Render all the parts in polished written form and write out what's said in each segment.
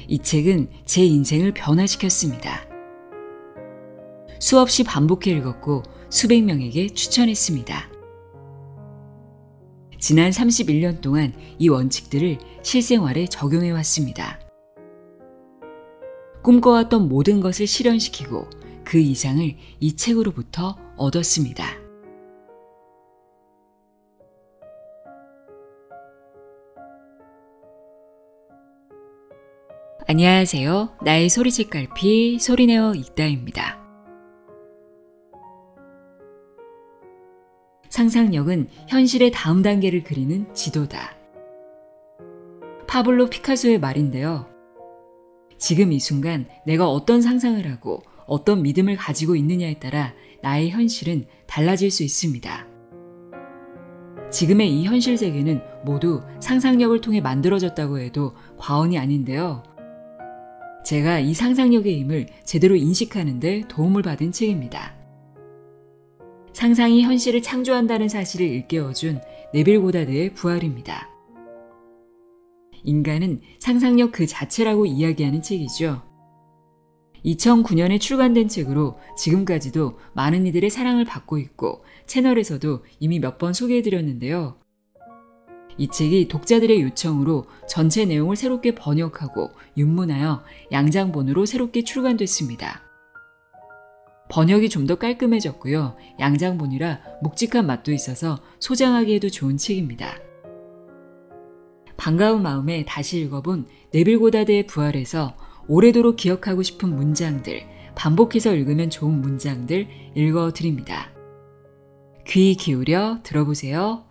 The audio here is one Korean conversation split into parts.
이 책은 제 인생을 변화시켰습니다. 수없이 반복해 읽었고 수백 명에게 추천했습니다. 지난 31년 동안 이 원칙들을 실생활에 적용해 왔습니다. 꿈꿔왔던 모든 것을 실현시키고 그 이상을 이 책으로부터 얻었습니다. 안녕하세요. 나의 소리책갈피 소리내어 읽다입니다. 상상력은 현실의 다음 단계를 그리는 지도다. 파블로 피카소의 말인데요. 지금 이 순간 내가 어떤 상상을 하고 어떤 믿음을 가지고 있느냐에 따라 나의 현실은 달라질 수 있습니다. 지금의 이 현실 세계는 모두 상상력을 통해 만들어졌다고 해도 과언이 아닌데요. 제가 이 상상력의 힘을 제대로 인식하는 데 도움을 받은 책입니다. 상상이 현실을 창조한다는 사실을 일깨워준 네빌 고다드의 부활입니다. 인간은 상상력 그 자체라고 이야기하는 책이죠. 2009년에 출간된 책으로 지금까지도 많은 이들의 사랑을 받고 있고 채널에서도 이미 몇 번 소개해드렸는데요. 이 책이 독자들의 요청으로 전체 내용을 새롭게 번역하고 윤문하여 양장본으로 새롭게 출간됐습니다. 번역이 좀 더 깔끔해졌고요. 양장본이라 묵직한 맛도 있어서 소장하기에도 좋은 책입니다. 반가운 마음에 다시 읽어본 네빌 고다드의 부활에서 오래도록 기억하고 싶은 문장들, 반복해서 읽으면 좋은 문장들 읽어드립니다. 귀 기울여 들어보세요.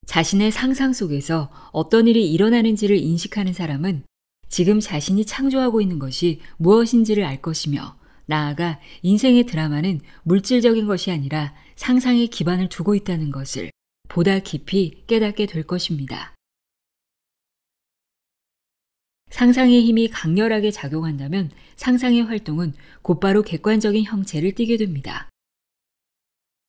자신의 상상 속에서 어떤 일이 일어나는지를 인식하는 사람은 지금 자신이 창조하고 있는 것이 무엇인지를 알 것이며 나아가 인생의 드라마는 물질적인 것이 아니라 상상에 기반을 두고 있다는 것을 보다 깊이 깨닫게 될 것입니다. 상상의 힘이 강렬하게 작용한다면 상상의 활동은 곧바로 객관적인 형체를 띠게 됩니다.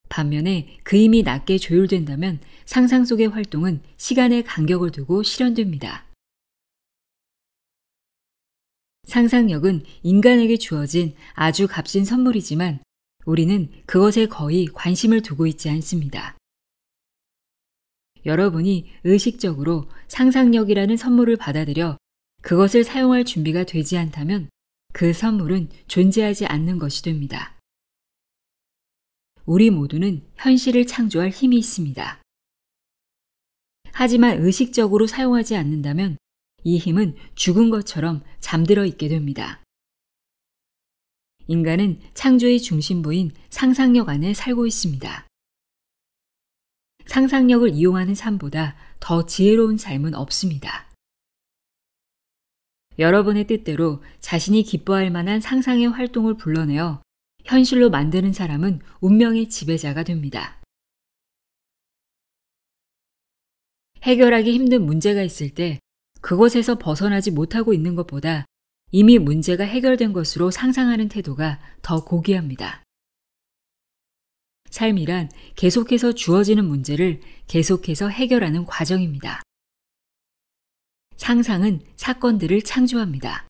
반면에 그 힘이 낮게 조율된다면 상상 속의 활동은 시간의 간격을 두고 실현됩니다. 상상력은 인간에게 주어진 아주 값진 선물이지만 우리는 그것에 거의 관심을 두고 있지 않습니다. 여러분이 의식적으로 상상력이라는 선물을 받아들여 그것을 사용할 준비가 되지 않다면 그 선물은 존재하지 않는 것이 됩니다. 우리 모두는 현실을 창조할 힘이 있습니다. 하지만 의식적으로 사용하지 않는다면 이 힘은 죽은 것처럼 잠들어 있게 됩니다. 인간은 창조의 중심부인 상상력 안에 살고 있습니다. 상상력을 이용하는 삶보다 더 지혜로운 삶은 없습니다. 여러분의 뜻대로 자신이 기뻐할 만한 상상의 활동을 불러내어 현실로 만드는 사람은 운명의 지배자가 됩니다. 해결하기 힘든 문제가 있을 때 그것에서 벗어나지 못하고 있는 것보다 이미 문제가 해결된 것으로 상상하는 태도가 더 고귀합니다. 삶이란 계속해서 주어지는 문제를 계속해서 해결하는 과정입니다. 상상은 사건들을 창조합니다.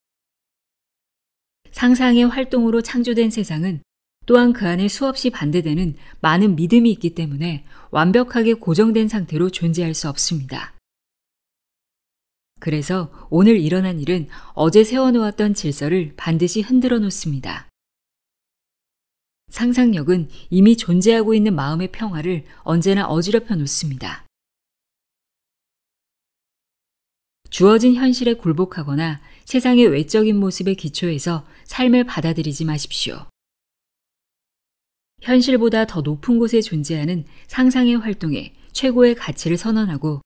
상상의 활동으로 창조된 세상은 또한 그 안에 수없이 반대되는 많은 믿음이 있기 때문에 완벽하게 고정된 상태로 존재할 수 없습니다. 그래서 오늘 일어난 일은 어제 세워놓았던 질서를 반드시 흔들어 놓습니다. 상상력은 이미 존재하고 있는 마음의 평화를 언제나 어지럽혀 놓습니다. 주어진 현실에 굴복하거나 세상의 외적인 모습에 기초해서 삶을 받아들이지 마십시오. 현실보다 더 높은 곳에 존재하는 상상의 활동에 최고의 가치를 선언하고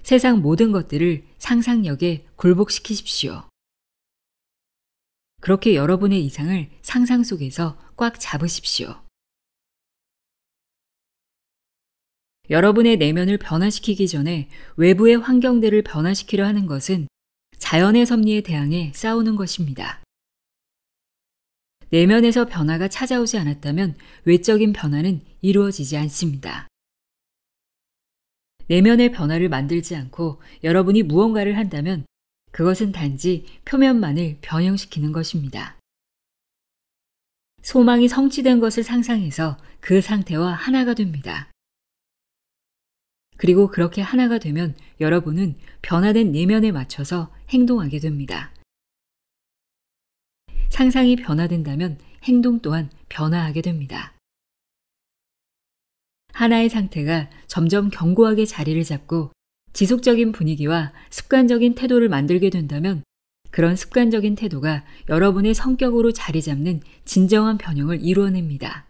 세상 모든 것들을 상상력에 굴복시키십시오. 그렇게 여러분의 이상을 상상 속에서 꽉 잡으십시오. 여러분의 내면을 변화시키기 전에 외부의 환경들을 변화시키려 하는 것은 자연의 섭리에 대항해 싸우는 것입니다. 내면에서 변화가 찾아오지 않았다면 외적인 변화는 이루어지지 않습니다. 내면의 변화를 만들지 않고 여러분이 무언가를 한다면 그것은 단지 표면만을 변형시키는 것입니다. 소망이 성취된 것을 상상해서 그 상태와 하나가 됩니다. 그리고 그렇게 하나가 되면 여러분은 변화된 내면에 맞춰서 행동하게 됩니다. 상상이 변화된다면 행동 또한 변화하게 됩니다. 하나의 상태가 점점 견고하게 자리를 잡고 지속적인 분위기와 습관적인 태도를 만들게 된다면 그런 습관적인 태도가 여러분의 성격으로 자리 잡는 진정한 변형을 이루어냅니다.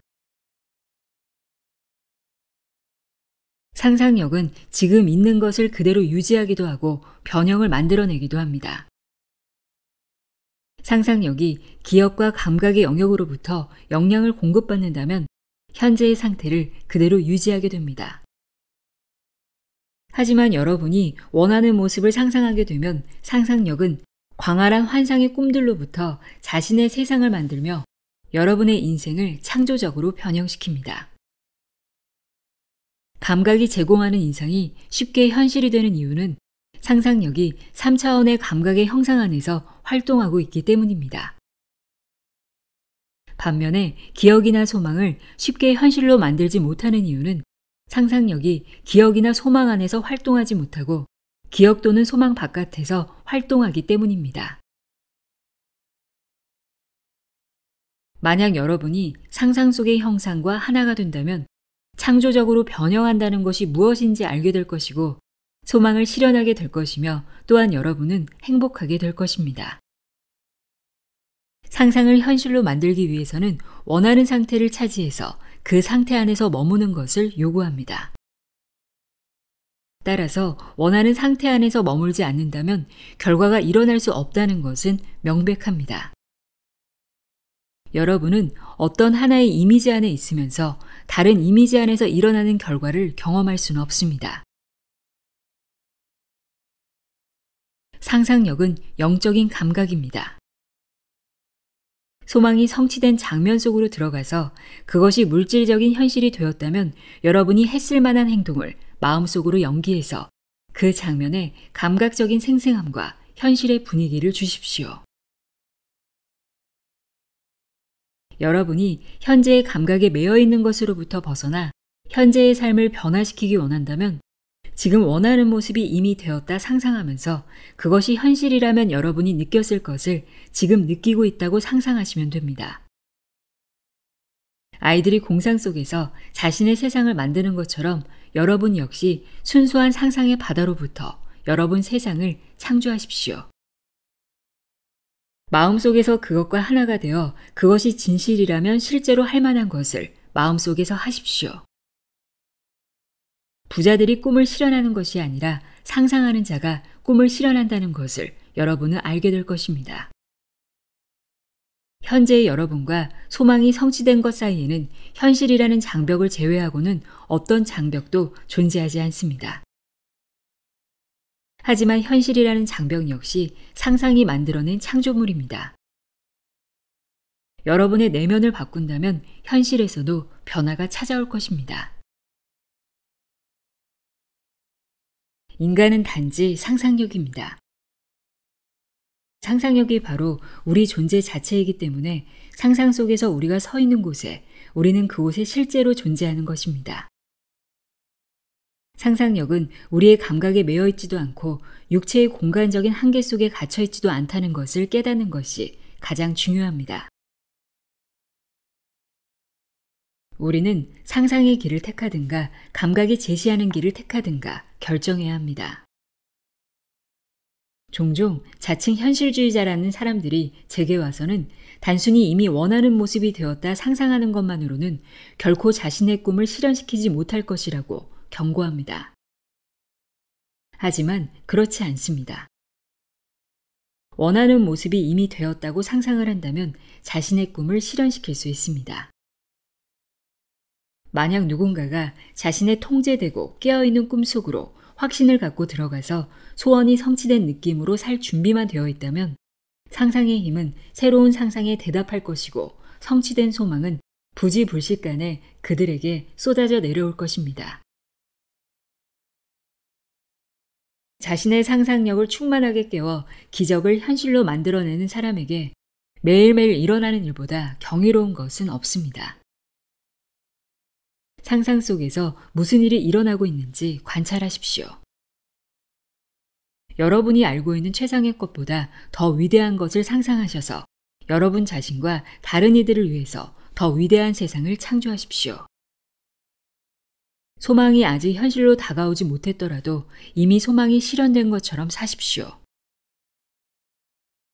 상상력은 지금 있는 것을 그대로 유지하기도 하고 변형을 만들어내기도 합니다. 상상력이 기억과 감각의 영역으로부터 영향을 공급받는다면 현재의 상태를 그대로 유지하게 됩니다. 하지만 여러분이 원하는 모습을 상상하게 되면 상상력은 광활한 환상의 꿈들로부터 자신의 세상을 만들며 여러분의 인생을 창조적으로 변형시킵니다. 감각이 제공하는 인상이 쉽게 현실이 되는 이유는 상상력이 3차원의 감각의 형상 안에서 활동하고 있기 때문입니다. 반면에 기억이나 소망을 쉽게 현실로 만들지 못하는 이유는 상상력이 기억이나 소망 안에서 활동하지 못하고 기억 또는 소망 바깥에서 활동하기 때문입니다. 만약 여러분이 상상 속의 형상과 하나가 된다면 창조적으로 변형한다는 것이 무엇인지 알게 될 것이고 소망을 실현하게 될 것이며 또한 여러분은 행복하게 될 것입니다. 상상을 현실로 만들기 위해서는 원하는 상태를 차지해서 그 상태 안에서 머무는 것을 요구합니다. 따라서 원하는 상태 안에서 머물지 않는다면 결과가 일어날 수 없다는 것은 명백합니다. 여러분은 어떤 하나의 이미지 안에 있으면서 다른 이미지 안에서 일어나는 결과를 경험할 수는 없습니다. 상상력은 영적인 감각입니다. 소망이 성취된 장면 속으로 들어가서 그것이 물질적인 현실이 되었다면 여러분이 했을 만한 행동을 마음속으로 연기해서 그 장면에 감각적인 생생함과 현실의 분위기를 주십시오. 여러분이 현재의 감각에 매여 있는 것으로부터 벗어나 현재의 삶을 변화시키기 원한다면 지금 원하는 모습이 이미 되었다 상상하면서 그것이 현실이라면 여러분이 느꼈을 것을 지금 느끼고 있다고 상상하시면 됩니다. 아이들이 공상 속에서 자신의 세상을 만드는 것처럼 여러분 역시 순수한 상상의 바다로부터 여러분 세상을 창조하십시오. 마음속에서 그것과 하나가 되어 그것이 진실이라면 실제로 할 만한 것을 마음속에서 하십시오. 부자들이 꿈을 실현하는 것이 아니라 상상하는 자가 꿈을 실현한다는 것을 여러분은 알게 될 것입니다. 현재의 여러분과 소망이 성취된 것 사이에는 현실이라는 장벽을 제외하고는 어떤 장벽도 존재하지 않습니다. 하지만 현실이라는 장벽 역시 상상이 만들어낸 창조물입니다. 여러분의 내면을 바꾼다면 현실에서도 변화가 찾아올 것입니다. 인간은 단지 상상력입니다. 상상력이 바로 우리 존재 자체이기 때문에 상상 속에서 우리가 서 있는 곳에 우리는 그곳에 실제로 존재하는 것입니다. 상상력은 우리의 감각에 매여 있지도 않고 육체의 공간적인 한계 속에 갇혀 있지도 않다는 것을 깨닫는 것이 가장 중요합니다. 우리는 상상의 길을 택하든가 감각이 제시하는 길을 택하든가 결정해야 합니다. 종종 자칭 현실주의자라는 사람들이 제게 와서는 단순히 이미 원하는 모습이 되었다 상상하는 것만으로는 결코 자신의 꿈을 실현시키지 못할 것이라고 경고합니다. 하지만 그렇지 않습니다. 원하는 모습이 이미 되었다고 상상을 한다면 자신의 꿈을 실현시킬 수 있습니다. 만약 누군가가 자신의 통제되고 깨어있는 꿈속으로 확신을 갖고 들어가서 소원이 성취된 느낌으로 살 준비만 되어 있다면 상상의 힘은 새로운 상상에 대답할 것이고 성취된 소망은 부지불식간에 그들에게 쏟아져 내려올 것입니다. 자신의 상상력을 충만하게 깨워 기적을 현실로 만들어내는 사람에게 매일매일 일어나는 일보다 경이로운 것은 없습니다. 상상 속에서 무슨 일이 일어나고 있는지 관찰하십시오. 여러분이 알고 있는 최상의 것보다 더 위대한 것을 상상하셔서 여러분 자신과 다른 이들을 위해서 더 위대한 세상을 창조하십시오. 소망이 아직 현실로 다가오지 못했더라도 이미 소망이 실현된 것처럼 사십시오.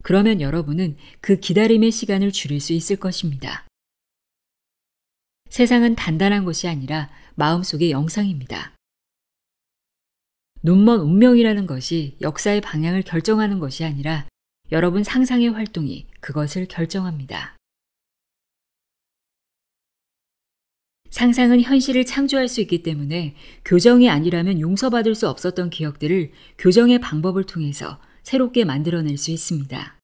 그러면 여러분은 그 기다림의 시간을 줄일 수 있을 것입니다. 세상은 단단한 것이 아니라 마음속의 영상입니다. 눈먼 운명이라는 것이 역사의 방향을 결정하는 것이 아니라 여러분 상상의 활동이 그것을 결정합니다. 상상은 현실을 창조할 수 있기 때문에 교정이 아니라면 용서받을 수 없었던 기억들을 교정의 방법을 통해서 새롭게 만들어낼 수 있습니다.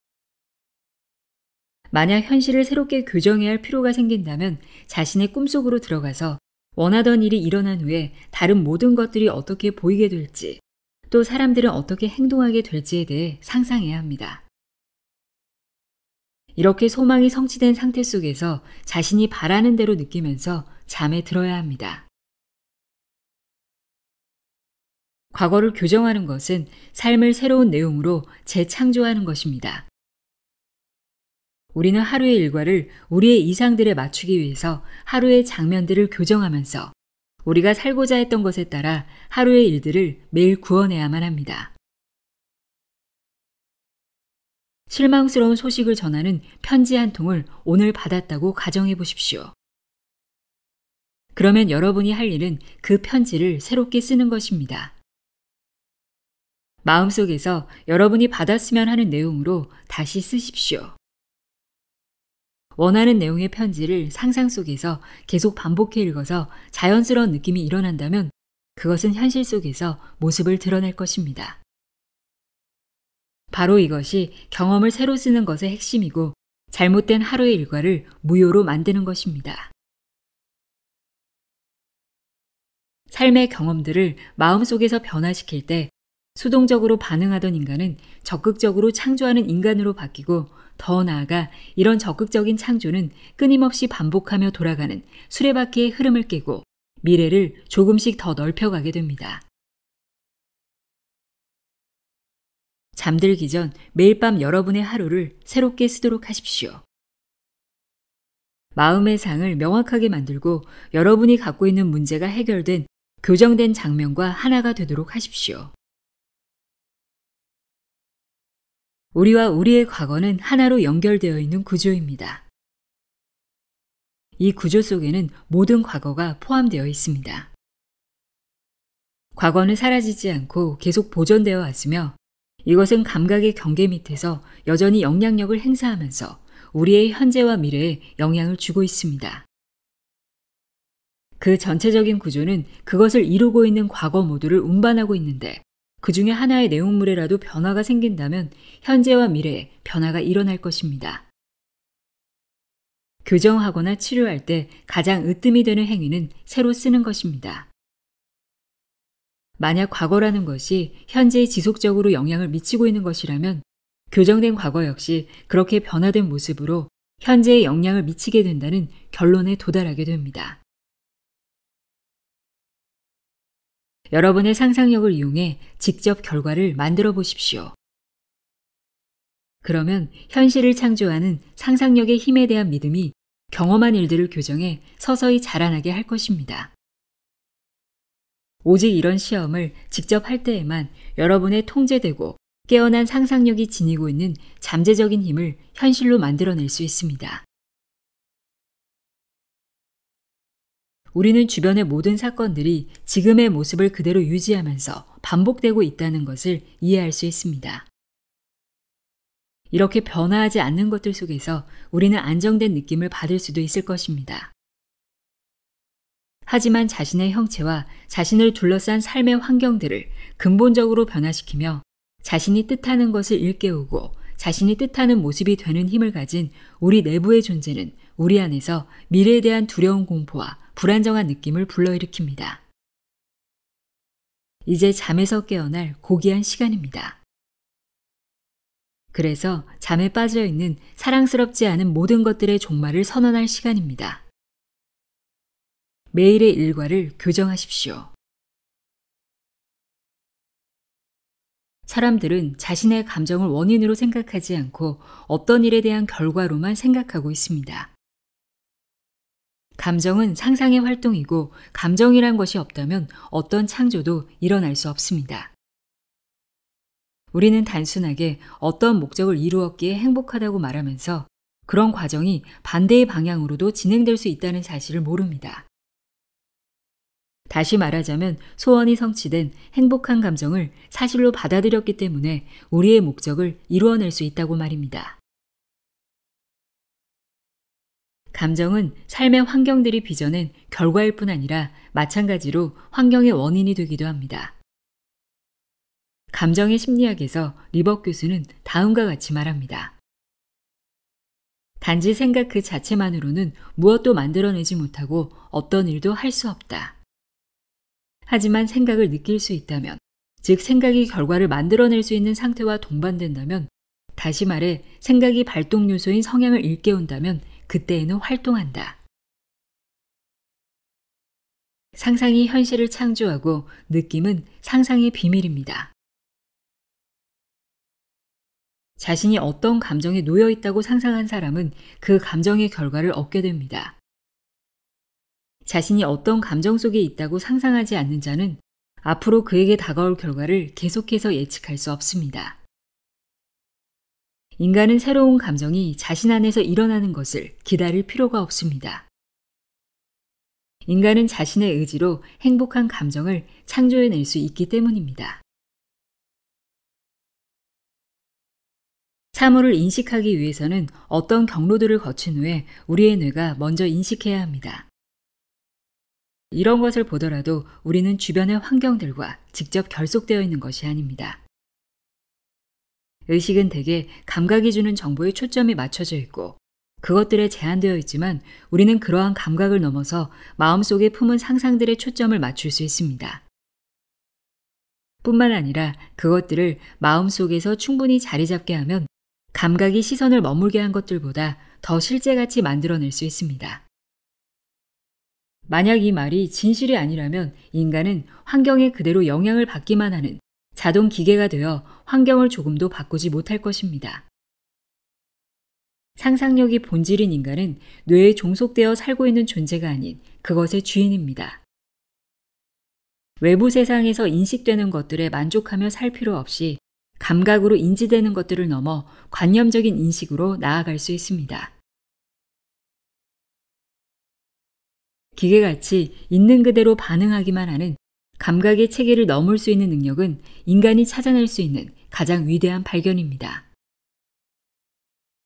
만약 현실을 새롭게 교정해야 할 필요가 생긴다면 자신의 꿈속으로 들어가서 원하던 일이 일어난 후에 다른 모든 것들이 어떻게 보이게 될지, 또 사람들은 어떻게 행동하게 될지에 대해 상상해야 합니다. 이렇게 소망이 성취된 상태 속에서 자신이 바라는 대로 느끼면서 잠에 들어야 합니다. 과거를 교정하는 것은 삶을 새로운 내용으로 재창조하는 것입니다. 우리는 하루의 일과를 우리의 이상들에 맞추기 위해서 하루의 장면들을 교정하면서 우리가 살고자 했던 것에 따라 하루의 일들을 매일 구워내야만 합니다. 실망스러운 소식을 전하는 편지 한 통을 오늘 받았다고 가정해 보십시오. 그러면 여러분이 할 일은 그 편지를 새롭게 쓰는 것입니다. 마음속에서 여러분이 받았으면 하는 내용으로 다시 쓰십시오. 원하는 내용의 편지를 상상 속에서 계속 반복해 읽어서 자연스러운 느낌이 일어난다면 그것은 현실 속에서 모습을 드러낼 것입니다. 바로 이것이 경험을 새로 쓰는 것의 핵심이고 잘못된 하루의 일과를 무효로 만드는 것입니다. 삶의 경험들을 마음속에서 변화시킬 때 수동적으로 반응하던 인간은 적극적으로 창조하는 인간으로 바뀌고 더 나아가 이런 적극적인 창조는 끊임없이 반복하며 돌아가는 수레바퀴의 흐름을 깨고 미래를 조금씩 더 넓혀가게 됩니다. 잠들기 전 매일 밤 여러분의 하루를 새롭게 쓰도록 하십시오. 마음의 상을 명확하게 만들고 여러분이 갖고 있는 문제가 해결된 교정된 장면과 하나가 되도록 하십시오. 우리와 우리의 과거는 하나로 연결되어 있는 구조입니다. 이 구조 속에는 모든 과거가 포함되어 있습니다. 과거는 사라지지 않고 계속 보존되어 왔으며 이것은 감각의 경계 밑에서 여전히 영향력을 행사하면서 우리의 현재와 미래에 영향을 주고 있습니다. 그 전체적인 구조는 그것을 이루고 있는 과거 모두를 운반하고 있는데 그 중에 하나의 내용물에라도 변화가 생긴다면 현재와 미래에 변화가 일어날 것입니다. 교정하거나 치료할 때 가장 으뜸이 되는 행위는 새로 쓰는 것입니다. 만약 과거라는 것이 현재에 지속적으로 영향을 미치고 있는 것이라면 교정된 과거 역시 그렇게 변화된 모습으로 현재에 영향을 미치게 된다는 결론에 도달하게 됩니다. 여러분의 상상력을 이용해 직접 결과를 만들어 보십시오. 그러면 현실을 창조하는 상상력의 힘에 대한 믿음이 경험한 일들을 교정해 서서히 자라나게 할 것입니다. 오직 이런 시험을 직접 할 때에만 여러분의 통제되고 깨어난 상상력이 지니고 있는 잠재적인 힘을 현실로 만들어낼 수 있습니다. 우리는 주변의 모든 사건들이 지금의 모습을 그대로 유지하면서 반복되고 있다는 것을 이해할 수 있습니다. 이렇게 변화하지 않는 것들 속에서 우리는 안정된 느낌을 받을 수도 있을 것입니다. 하지만 자신의 형체와 자신을 둘러싼 삶의 환경들을 근본적으로 변화시키며 자신이 뜻하는 것을 일깨우고 자신이 뜻하는 모습이 되는 힘을 가진 우리 내부의 존재는 우리 안에서 미래에 대한 두려운 공포와 불안정한 느낌을 불러일으킵니다. 이제 잠에서 깨어날 고귀한 시간입니다. 그래서 잠에 빠져 있는 사랑스럽지 않은 모든 것들의 종말을 선언할 시간입니다. 매일의 일과를 교정하십시오. 사람들은 자신의 감정을 원인으로 생각하지 않고 어떤 일에 대한 결과로만 생각하고 있습니다. 감정은 상상의 활동이고 감정이란 것이 없다면 어떤 창조도 일어날 수 없습니다. 우리는 단순하게 어떤 목적을 이루었기에 행복하다고 말하면서 그런 과정이 반대의 방향으로도 진행될 수 있다는 사실을 모릅니다. 다시 말하자면 소원이 성취된 행복한 감정을 사실로 받아들였기 때문에 우리의 목적을 이루어낼 수 있다고 말입니다. 감정은 삶의 환경들이 빚어낸 결과일 뿐 아니라 마찬가지로 환경의 원인이 되기도 합니다. 감정의 심리학에서 리버 교수는 다음과 같이 말합니다. 단지 생각 그 자체만으로는 무엇도 만들어내지 못하고 어떤 일도 할 수 없다. 하지만 생각을 느낄 수 있다면, 즉 생각이 결과를 만들어낼 수 있는 상태와 동반된다면, 다시 말해 생각이 발동 요소인 성향을 일깨운다면 그때에는 활동한다. 상상이 현실을 창조하고 느낌은 상상의 비밀입니다. 자신이 어떤 감정에 놓여 있다고 상상한 사람은 그 감정의 결과를 얻게 됩니다. 자신이 어떤 감정 속에 있다고 상상하지 않는 자는 앞으로 그에게 다가올 결과를 계속해서 예측할 수 없습니다. 인간은 새로운 감정이 자신 안에서 일어나는 것을 기다릴 필요가 없습니다. 인간은 자신의 의지로 행복한 감정을 창조해낼 수 있기 때문입니다. 사물을 인식하기 위해서는 어떤 경로들을 거친 후에 우리의 뇌가 먼저 인식해야 합니다. 이런 것을 보더라도 우리는 주변의 환경들과 직접 결속되어 있는 것이 아닙니다. 의식은 대개 감각이 주는 정보에 초점이 맞춰져 있고 그것들에 제한되어 있지만 우리는 그러한 감각을 넘어서 마음속에 품은 상상들의 초점을 맞출 수 있습니다. 뿐만 아니라 그것들을 마음속에서 충분히 자리 잡게 하면 감각이 시선을 머물게 한 것들보다 더 실제같이 만들어낼 수 있습니다. 만약 이 말이 진실이 아니라면 인간은 환경에 그대로 영향을 받기만 하는 자동 기계가 되어 환경을 조금도 바꾸지 못할 것입니다. 상상력이 본질인 인간은 뇌에 종속되어 살고 있는 존재가 아닌 그것의 주인입니다. 외부 세상에서 인식되는 것들에 만족하며 살 필요 없이 감각으로 인지되는 것들을 넘어 관념적인 인식으로 나아갈 수 있습니다. 기계같이 있는 그대로 반응하기만 하는 감각의 체계를 넘을 수 있는 능력은 인간이 찾아낼 수 있는 가장 위대한 발견입니다.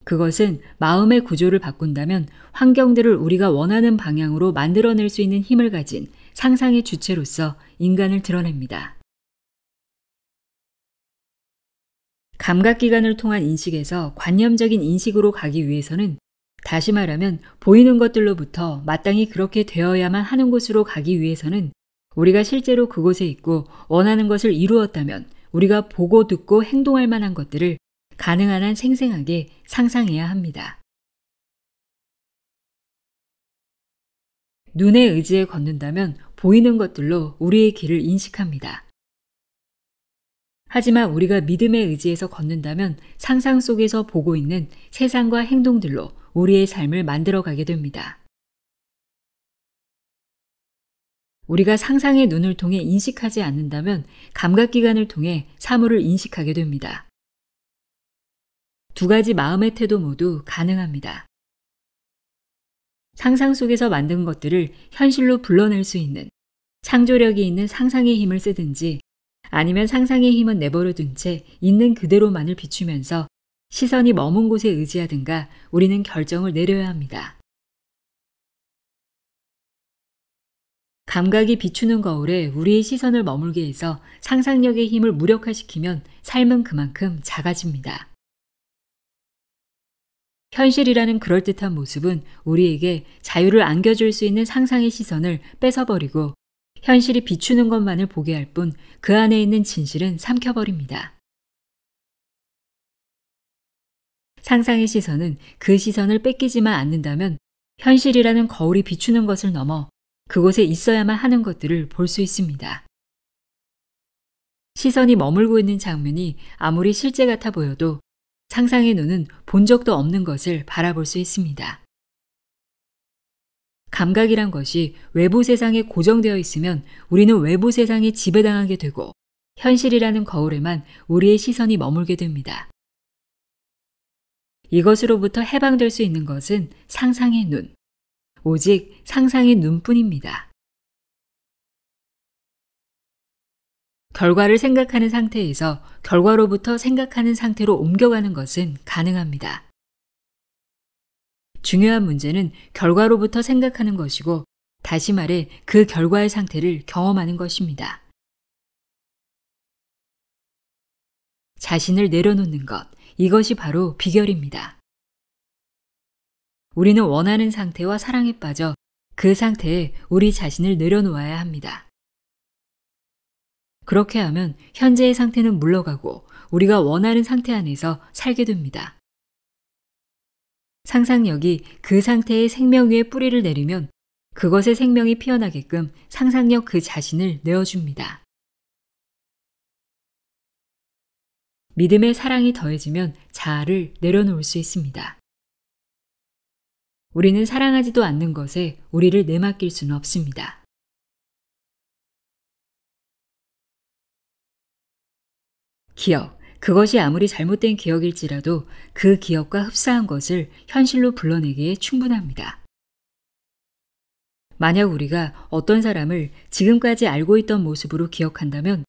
그것은 마음의 구조를 바꾼다면 환경들을 우리가 원하는 방향으로 만들어낼 수 있는 힘을 가진 상상의 주체로서 인간을 드러냅니다. 감각기관을 통한 인식에서 관념적인 인식으로 가기 위해서는 다시 말하면 보이는 것들로부터 마땅히 그렇게 되어야만 하는 곳으로 가기 위해서는 우리가 실제로 그곳에 있고 원하는 것을 이루었다면 우리가 보고 듣고 행동할 만한 것들을 가능한 한 생생하게 상상해야 합니다. 눈의 의지에 걷는다면 보이는 것들로 우리의 길을 인식합니다. 하지만 우리가 믿음의 의지에서 걷는다면 상상 속에서 보고 있는 세상과 행동들로 우리의 삶을 만들어가게 됩니다. 우리가 상상의 눈을 통해 인식하지 않는다면 감각기관을 통해 사물을 인식하게 됩니다. 두 가지 마음의 태도 모두 가능합니다. 상상 속에서 만든 것들을 현실로 불러낼 수 있는 창조력이 있는 상상의 힘을 쓰든지 아니면 상상의 힘은 내버려 둔 채 있는 그대로만을 비추면서 시선이 머문 곳에 의지하든가 우리는 결정을 내려야 합니다. 감각이 비추는 거울에 우리의 시선을 머물게 해서 상상력의 힘을 무력화시키면 삶은 그만큼 작아집니다. 현실이라는 그럴듯한 모습은 우리에게 자유를 안겨줄 수 있는 상상의 시선을 뺏어버리고 현실이 비추는 것만을 보게 할 뿐 그 안에 있는 진실은 삼켜버립니다. 상상의 시선은 그 시선을 뺏기지만 않는다면 현실이라는 거울이 비추는 것을 넘어 그곳에 있어야만 하는 것들을 볼 수 있습니다. 시선이 머물고 있는 장면이 아무리 실제 같아 보여도 상상의 눈은 본 적도 없는 것을 바라볼 수 있습니다. 감각이란 것이 외부 세상에 고정되어 있으면 우리는 외부 세상에 지배당하게 되고 현실이라는 거울에만 우리의 시선이 머물게 됩니다. 이것으로부터 해방될 수 있는 것은 상상의 눈, 오직 상상의 눈뿐입니다. 결과를 생각하는 상태에서 결과로부터 생각하는 상태로 옮겨가는 것은 가능합니다. 중요한 문제는 결과로부터 생각하는 것이고, 다시 말해 그 결과의 상태를 경험하는 것입니다. 자신을 내려놓는 것, 이것이 바로 비결입니다. 우리는 원하는 상태와 사랑에 빠져 그 상태에 우리 자신을 내려놓아야 합니다. 그렇게 하면 현재의 상태는 물러가고 우리가 원하는 상태 안에서 살게 됩니다. 상상력이 그 상태의 생명 위에 뿌리를 내리면 그것의 생명이 피어나게끔 상상력 그 자신을 내어줍니다. 믿음의 사랑이 더해지면 자아를 내려놓을 수 있습니다. 우리는 사랑하지도 않는 것에 우리를 내맡길 수는 없습니다. 기억, 그것이 아무리 잘못된 기억일지라도 그 기억과 흡사한 것을 현실로 불러내기에 충분합니다. 만약 우리가 어떤 사람을 지금까지 알고 있던 모습으로 기억한다면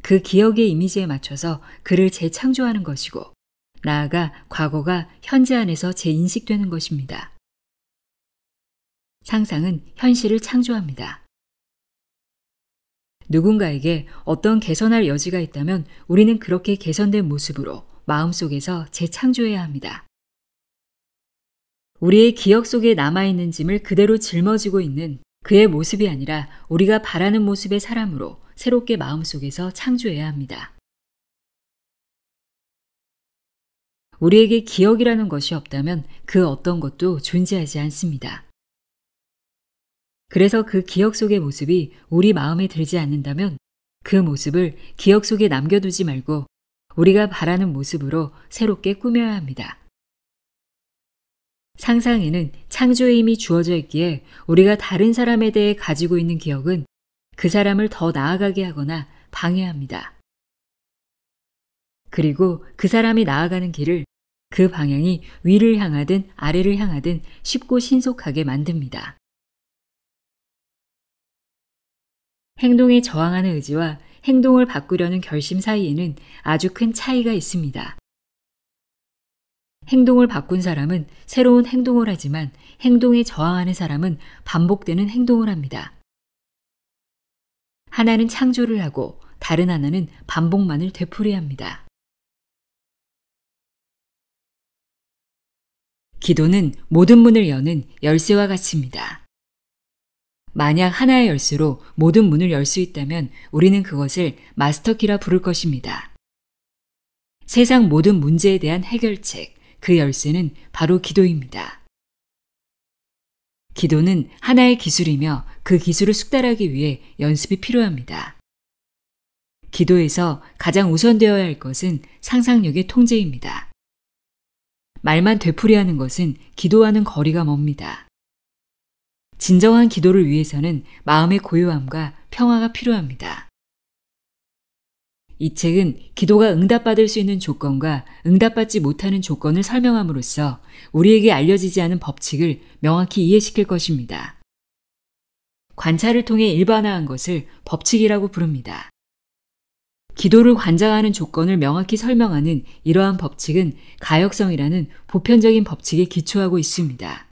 그 기억의 이미지에 맞춰서 그를 재창조하는 것이고, 나아가 과거가 현재 안에서 재인식되는 것입니다. 상상은 현실을 창조합니다. 누군가에게 어떤 개선할 여지가 있다면 우리는 그렇게 개선된 모습으로 마음속에서 재창조해야 합니다. 우리의 기억 속에 남아있는 짐을 그대로 짊어지고 있는 그의 모습이 아니라 우리가 바라는 모습의 사람으로 새롭게 마음속에서 창조해야 합니다. 우리에게 기억이라는 것이 없다면 그 어떤 것도 존재하지 않습니다. 그래서 그 기억 속의 모습이 우리 마음에 들지 않는다면 그 모습을 기억 속에 남겨두지 말고 우리가 바라는 모습으로 새롭게 꾸며야 합니다. 상상에는 창조의 힘이 주어져 있기에 우리가 다른 사람에 대해 가지고 있는 기억은 그 사람을 더 나아가게 하거나 방해합니다. 그리고 그 사람이 나아가는 길을 그 방향이 위를 향하든 아래를 향하든 쉽고 신속하게 만듭니다. 행동에 저항하는 의지와 행동을 바꾸려는 결심 사이에는 아주 큰 차이가 있습니다. 행동을 바꾼 사람은 새로운 행동을 하지만 행동에 저항하는 사람은 반복되는 행동을 합니다. 하나는 창조를 하고 다른 하나는 반복만을 되풀이합니다. 기도는 모든 문을 여는 열쇠와 같습니다. 만약 하나의 열쇠로 모든 문을 열 수 있다면 우리는 그것을 마스터키라 부를 것입니다. 세상 모든 문제에 대한 해결책, 그 열쇠는 바로 기도입니다. 기도는 하나의 기술이며 그 기술을 숙달하기 위해 연습이 필요합니다. 기도에서 가장 우선되어야 할 것은 상상력의 통제입니다. 말만 되풀이하는 것은 기도와는 거리가 멉니다. 진정한 기도를 위해서는 마음의 고요함과 평화가 필요합니다. 이 책은 기도가 응답받을 수 있는 조건과 응답받지 못하는 조건을 설명함으로써 우리에게 알려지지 않은 법칙을 명확히 이해시킬 것입니다. 관찰을 통해 일반화한 것을 법칙이라고 부릅니다. 기도를 관장하는 조건을 명확히 설명하는 이러한 법칙은 가역성이라는 보편적인 법칙에 기초하고 있습니다.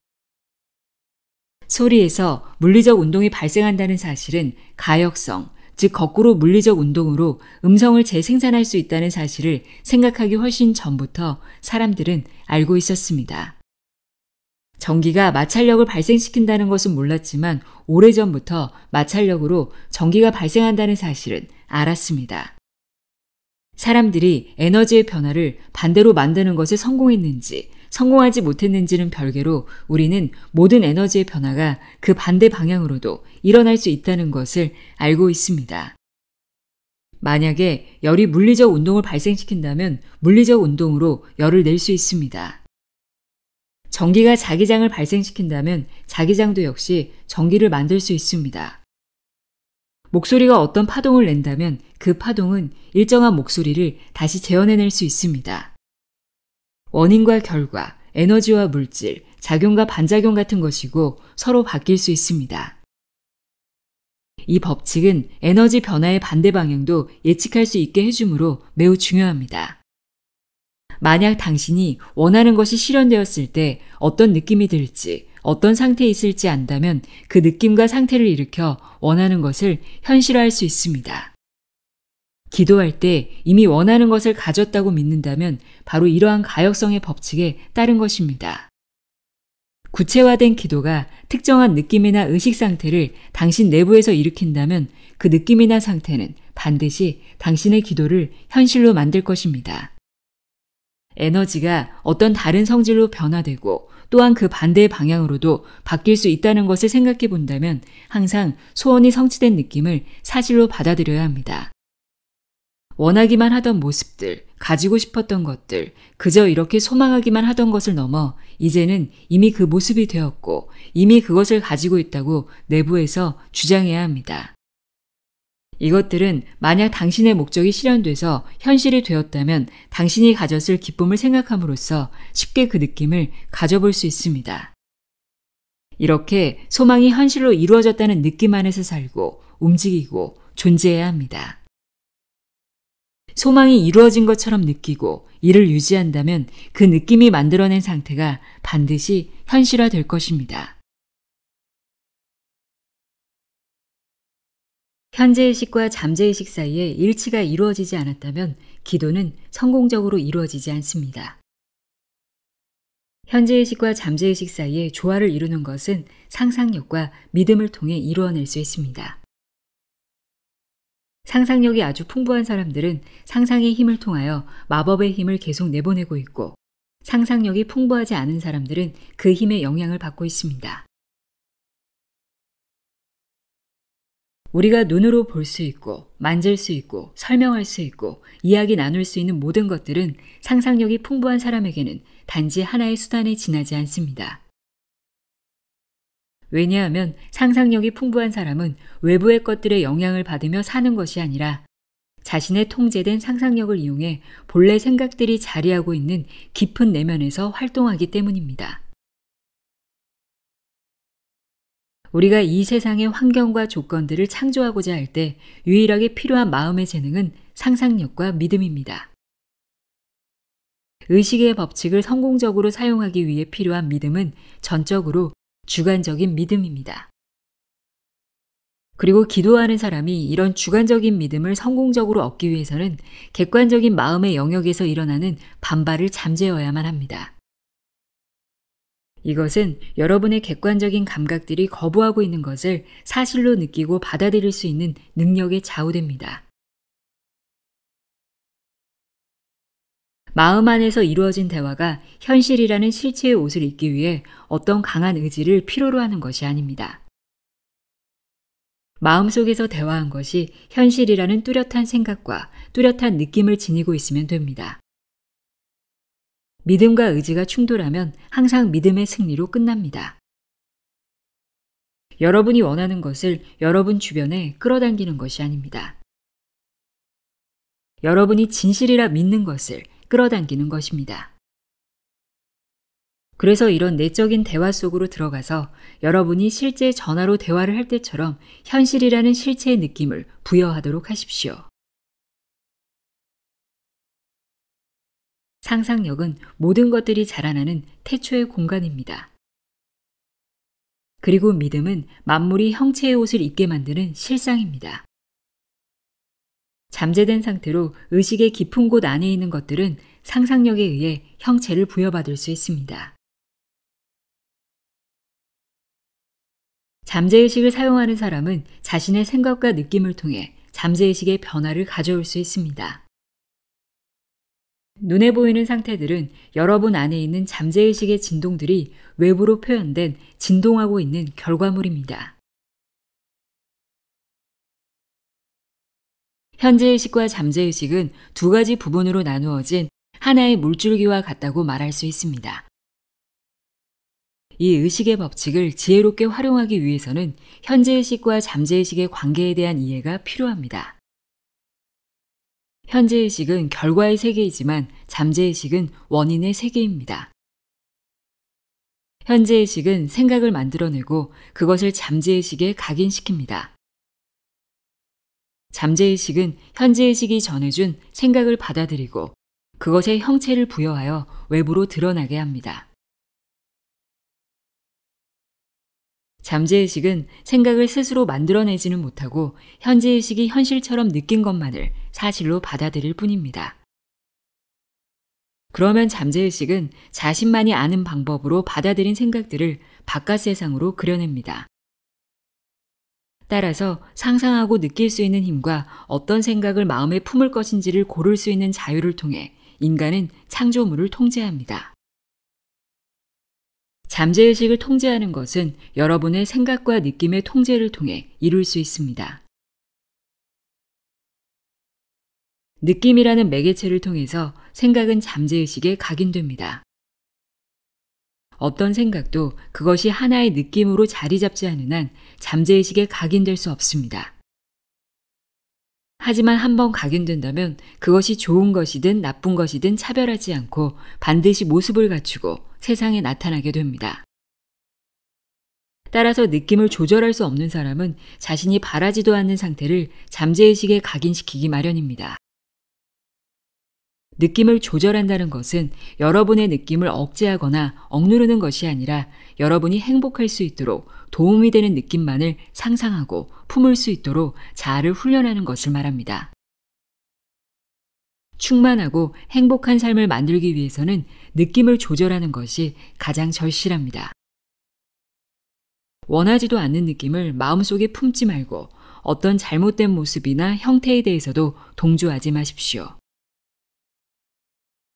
소리에서 물리적 운동이 발생한다는 사실은 가역성, 즉 거꾸로 물리적 운동으로 음성을 재생산할 수 있다는 사실을 생각하기 훨씬 전부터 사람들은 알고 있었습니다. 전기가 마찰력을 발생시킨다는 것은 몰랐지만 오래전부터 마찰력으로 전기가 발생한다는 사실은 알았습니다. 사람들이 에너지의 변화를 반대로 만드는 것에 성공했는지 성공하지 못했는지는 별개로 우리는 모든 에너지의 변화가 그 반대 방향으로도 일어날 수 있다는 것을 알고 있습니다. 만약에 열이 물리적 운동을 발생시킨다면 물리적 운동으로 열을 낼 수 있습니다. 전기가 자기장을 발생시킨다면 자기장도 역시 전기를 만들 수 있습니다. 목소리가 어떤 파동을 낸다면 그 파동은 일정한 목소리를 다시 재현해낼 수 있습니다. 원인과 결과, 에너지와 물질, 작용과 반작용 같은 것이고 서로 바뀔 수 있습니다. 이 법칙은 에너지 변화의 반대 방향도 예측할 수 있게 해주므로 매우 중요합니다. 만약 당신이 원하는 것이 실현되었을 때 어떤 느낌이 들지, 어떤 상태에 있을지 안다면 그 느낌과 상태를 일으켜 원하는 것을 현실화할 수 있습니다. 기도할 때 이미 원하는 것을 가졌다고 믿는다면 바로 이러한 가역성의 법칙에 따른 것입니다. 구체화된 기도가 특정한 느낌이나 의식 상태를 당신 내부에서 일으킨다면 그 느낌이나 상태는 반드시 당신의 기도를 현실로 만들 것입니다. 에너지가 어떤 다른 성질로 변화되고 또한 그 반대의 방향으로도 바뀔 수 있다는 것을 생각해 본다면 항상 소원이 성취된 느낌을 사실로 받아들여야 합니다. 원하기만 하던 모습들, 가지고 싶었던 것들, 그저 이렇게 소망하기만 하던 것을 넘어 이제는 이미 그 모습이 되었고 이미 그것을 가지고 있다고 내부에서 주장해야 합니다. 이것들은 만약 당신의 목적이 실현돼서 현실이 되었다면 당신이 가졌을 기쁨을 생각함으로써 쉽게 그 느낌을 가져볼 수 있습니다. 이렇게 소망이 현실로 이루어졌다는 느낌 안에서 살고 움직이고 존재해야 합니다. 소망이 이루어진 것처럼 느끼고 이를 유지한다면 그 느낌이 만들어낸 상태가 반드시 현실화될 것입니다. 현재의식과 잠재의식 사이에 일치가 이루어지지 않았다면 기도는 성공적으로 이루어지지 않습니다. 현재의식과 잠재의식 사이에 조화를 이루는 것은 상상력과 믿음을 통해 이루어낼 수 있습니다. 상상력이 아주 풍부한 사람들은 상상의 힘을 통하여 마법의 힘을 계속 내보내고 있고 상상력이 풍부하지 않은 사람들은 그 힘의 영향을 받고 있습니다. 우리가 눈으로 볼 수 있고 만질 수 있고 설명할 수 있고 이야기 나눌 수 있는 모든 것들은 상상력이 풍부한 사람에게는 단지 하나의 수단에 지나지 않습니다. 왜냐하면 상상력이 풍부한 사람은 외부의 것들의 영향을 받으며 사는 것이 아니라 자신의 통제된 상상력을 이용해 본래 생각들이 자리하고 있는 깊은 내면에서 활동하기 때문입니다. 우리가 이 세상의 환경과 조건들을 창조하고자 할 때 유일하게 필요한 마음의 재능은 상상력과 믿음입니다. 의식의 법칙을 성공적으로 사용하기 위해 필요한 믿음은 전적으로 주관적인 믿음입니다. 그리고 기도하는 사람이 이런 주관적인 믿음을 성공적으로 얻기 위해서는 객관적인 마음의 영역에서 일어나는 반발을 잠재워야만 합니다. 이것은 여러분의 객관적인 감각들이 거부하고 있는 것을 사실로 느끼고 받아들일 수 있는 능력에 좌우됩니다. 마음 안에서 이루어진 대화가 현실이라는 실체의 옷을 입기 위해 어떤 강한 의지를 필요로 하는 것이 아닙니다. 마음속에서 대화한 것이 현실이라는 뚜렷한 생각과 뚜렷한 느낌을 지니고 있으면 됩니다. 믿음과 의지가 충돌하면 항상 믿음의 승리로 끝납니다. 여러분이 원하는 것을 여러분 주변에 끌어당기는 것이 아닙니다. 여러분이 진실이라 믿는 것을 끌어당기는 것입니다. 그래서 이런 내적인 대화 속으로 들어가서 여러분이 실제 전화로 대화를 할 때처럼 현실이라는 실체의 느낌을 부여하도록 하십시오. 상상력은 모든 것들이 자라나는 태초의 공간입니다. 그리고 믿음은 만물이 형체의 옷을 입게 만드는 실상입니다. 잠재된 상태로 의식의 깊은 곳 안에 있는 것들은 상상력에 의해 형체를 부여받을 수 있습니다. 잠재의식을 사용하는 사람은 자신의 생각과 느낌을 통해 잠재의식의 변화를 가져올 수 있습니다. 눈에 보이는 상태들은 여러분 안에 있는 잠재의식의 진동들이 외부로 표현된 진동하고 있는 결과물입니다. 현재의식과 잠재의식은 두 가지 부분으로 나누어진 하나의 물줄기와 같다고 말할 수 있습니다. 이 의식의 법칙을 지혜롭게 활용하기 위해서는 현재의식과 잠재의식의 관계에 대한 이해가 필요합니다. 현재의식은 결과의 세계이지만 잠재의식은 원인의 세계입니다. 현재의식은 생각을 만들어내고 그것을 잠재의식에 각인시킵니다. 잠재의식은 현재의식이 전해준 생각을 받아들이고 그것의 형체를 부여하여 외부로 드러나게 합니다. 잠재의식은 생각을 스스로 만들어내지는 못하고 현재의식이 현실처럼 느낀 것만을 사실로 받아들일 뿐입니다. 그러면 잠재의식은 자신만이 아는 방법으로 받아들인 생각들을 바깥 세상으로 그려냅니다. 따라서 상상하고 느낄 수 있는 힘과 어떤 생각을 마음에 품을 것인지를 고를 수 있는 자유를 통해 인간은 창조물을 통제합니다. 잠재의식을 통제하는 것은 여러분의 생각과 느낌의 통제를 통해 이룰 수 있습니다. 느낌이라는 매개체를 통해서 생각은 잠재의식에 각인됩니다. 어떤 생각도 그것이 하나의 느낌으로 자리 잡지 않은 한 잠재의식에 각인될 수 없습니다. 하지만 한번 각인된다면 그것이 좋은 것이든 나쁜 것이든 차별하지 않고 반드시 모습을 갖추고 세상에 나타나게 됩니다. 따라서 느낌을 조절할 수 없는 사람은 자신이 바라지도 않는 상태를 잠재의식에 각인시키기 마련입니다. 느낌을 조절한다는 것은 여러분의 느낌을 억제하거나 억누르는 것이 아니라 여러분이 행복할 수 있도록 도움이 되는 느낌만을 상상하고 품을 수 있도록 자아를 훈련하는 것을 말합니다. 충만하고 행복한 삶을 만들기 위해서는 느낌을 조절하는 것이 가장 절실합니다. 원하지도 않는 느낌을 마음속에 품지 말고 어떤 잘못된 모습이나 형태에 대해서도 동조하지 마십시오.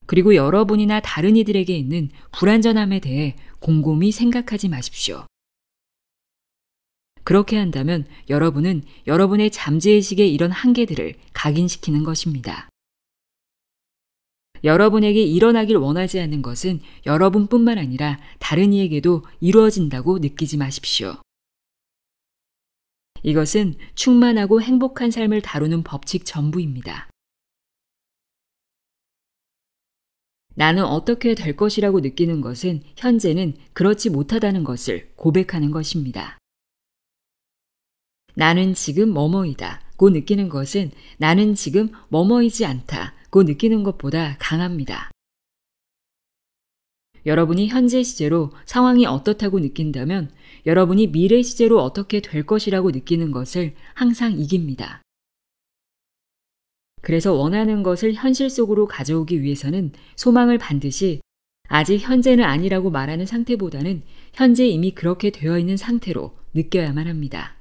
그리고 여러분이나 다른 이들에게 있는 불완전함에 대해 곰곰이 생각하지 마십시오. 그렇게 한다면 여러분은 여러분의 잠재의식의 이런 한계들을 각인시키는 것입니다. 여러분에게 일어나길 원하지 않는 것은 여러분뿐만 아니라 다른 이에게도 이루어진다고 느끼지 마십시오. 이것은 충만하고 행복한 삶을 다루는 법칙 전부입니다. 나는 어떻게 될 것이라고 느끼는 것은 현재는 그렇지 못하다는 것을 고백하는 것입니다. 나는 지금 뭐뭐이다고 느끼는 것은 나는 지금 뭐뭐이지 않다고 느끼는 것보다 강합니다. 여러분이 현재 시제로 상황이 어떻다고 느낀다면 여러분이 미래 시제로 어떻게 될 것이라고 느끼는 것을 항상 이깁니다. 그래서 원하는 것을 현실 속으로 가져오기 위해서는 소망을 반드시 아직 현재는 아니라고 말하는 상태보다는 현재 이미 그렇게 되어 있는 상태로 느껴야만 합니다.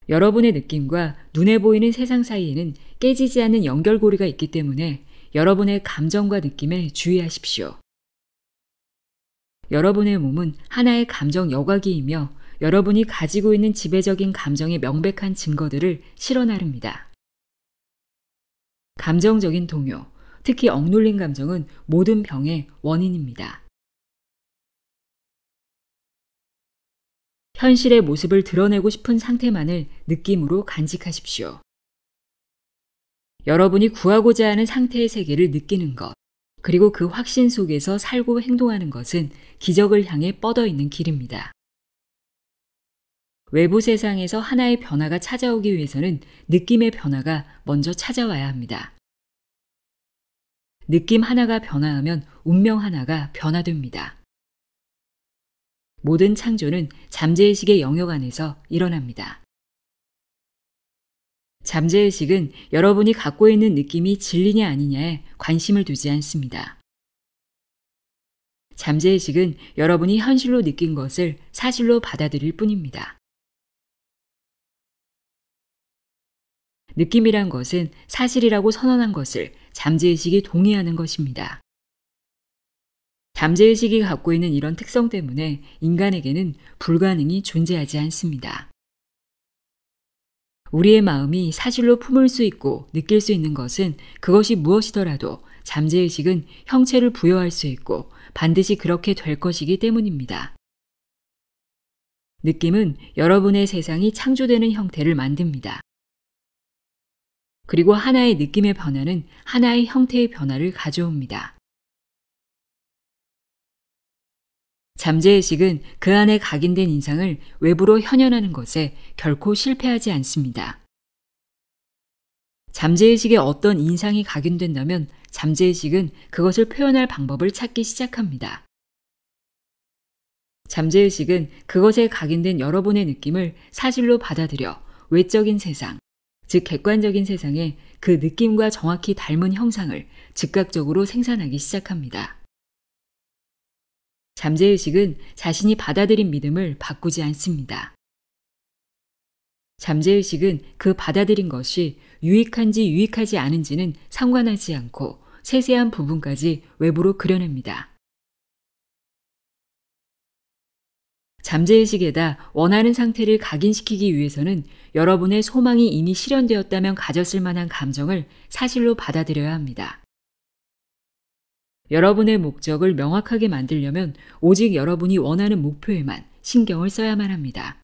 여러분의 느낌과 눈에 보이는 세상 사이에는 깨지지 않는 연결고리가 있기 때문에 여러분의 감정과 느낌에 주의하십시오. 여러분의 몸은 하나의 감정 여과기이며 여러분이 가지고 있는 지배적인 감정의 명백한 증거들을 실어 나릅니다. 감정적인 동요, 특히 억눌린 감정은 모든 병의 원인입니다. 현실의 모습을 드러내고 싶은 상태만을 느낌으로 간직하십시오. 여러분이 구하고자 하는 상태의 세계를 느끼는 것, 그리고 그 확신 속에서 살고 행동하는 것은 기적을 향해 뻗어 있는 길입니다. 외부 세상에서 하나의 변화가 찾아오기 위해서는 느낌의 변화가 먼저 찾아와야 합니다. 느낌 하나가 변화하면 운명 하나가 변화됩니다. 모든 창조는 잠재의식의 영역 안에서 일어납니다. 잠재의식은 여러분이 갖고 있는 느낌이 진리냐 아니냐에 관심을 두지 않습니다. 잠재의식은 여러분이 현실로 느낀 것을 사실로 받아들일 뿐입니다. 느낌이란 것은 사실이라고 선언한 것을 잠재의식이 동의하는 것입니다. 잠재의식이 갖고 있는 이런 특성 때문에 인간에게는 불가능이 존재하지 않습니다. 우리의 마음이 사실로 품을 수 있고 느낄 수 있는 것은 그것이 무엇이더라도 잠재의식은 형체를 부여할 수 있고 반드시 그렇게 될 것이기 때문입니다. 느낌은 여러분의 세상이 창조되는 형태를 만듭니다. 그리고 하나의 느낌의 변화는 하나의 형태의 변화를 가져옵니다. 잠재의식은 그 안에 각인된 인상을 외부로 현현하는 것에 결코 실패하지 않습니다. 잠재의식에 어떤 인상이 각인된다면 잠재의식은 그것을 표현할 방법을 찾기 시작합니다. 잠재의식은 그것에 각인된 여러분의 느낌을 사실로 받아들여 외적인 세상, 즉 객관적인 세상에 그 느낌과 정확히 닮은 형상을 즉각적으로 생산하기 시작합니다. 잠재의식은 자신이 받아들인 믿음을 바꾸지 않습니다. 잠재의식은 그 받아들인 것이 유익한지 유익하지 않은지는 상관하지 않고 세세한 부분까지 외부로 그려냅니다. 잠재의식에다 원하는 상태를 각인시키기 위해서는 여러분의 소망이 이미 실현되었다면 가졌을 만한 감정을 사실로 받아들여야 합니다. 여러분의 목적을 명확하게 만들려면 오직 여러분이 원하는 목표에만 신경을 써야만 합니다.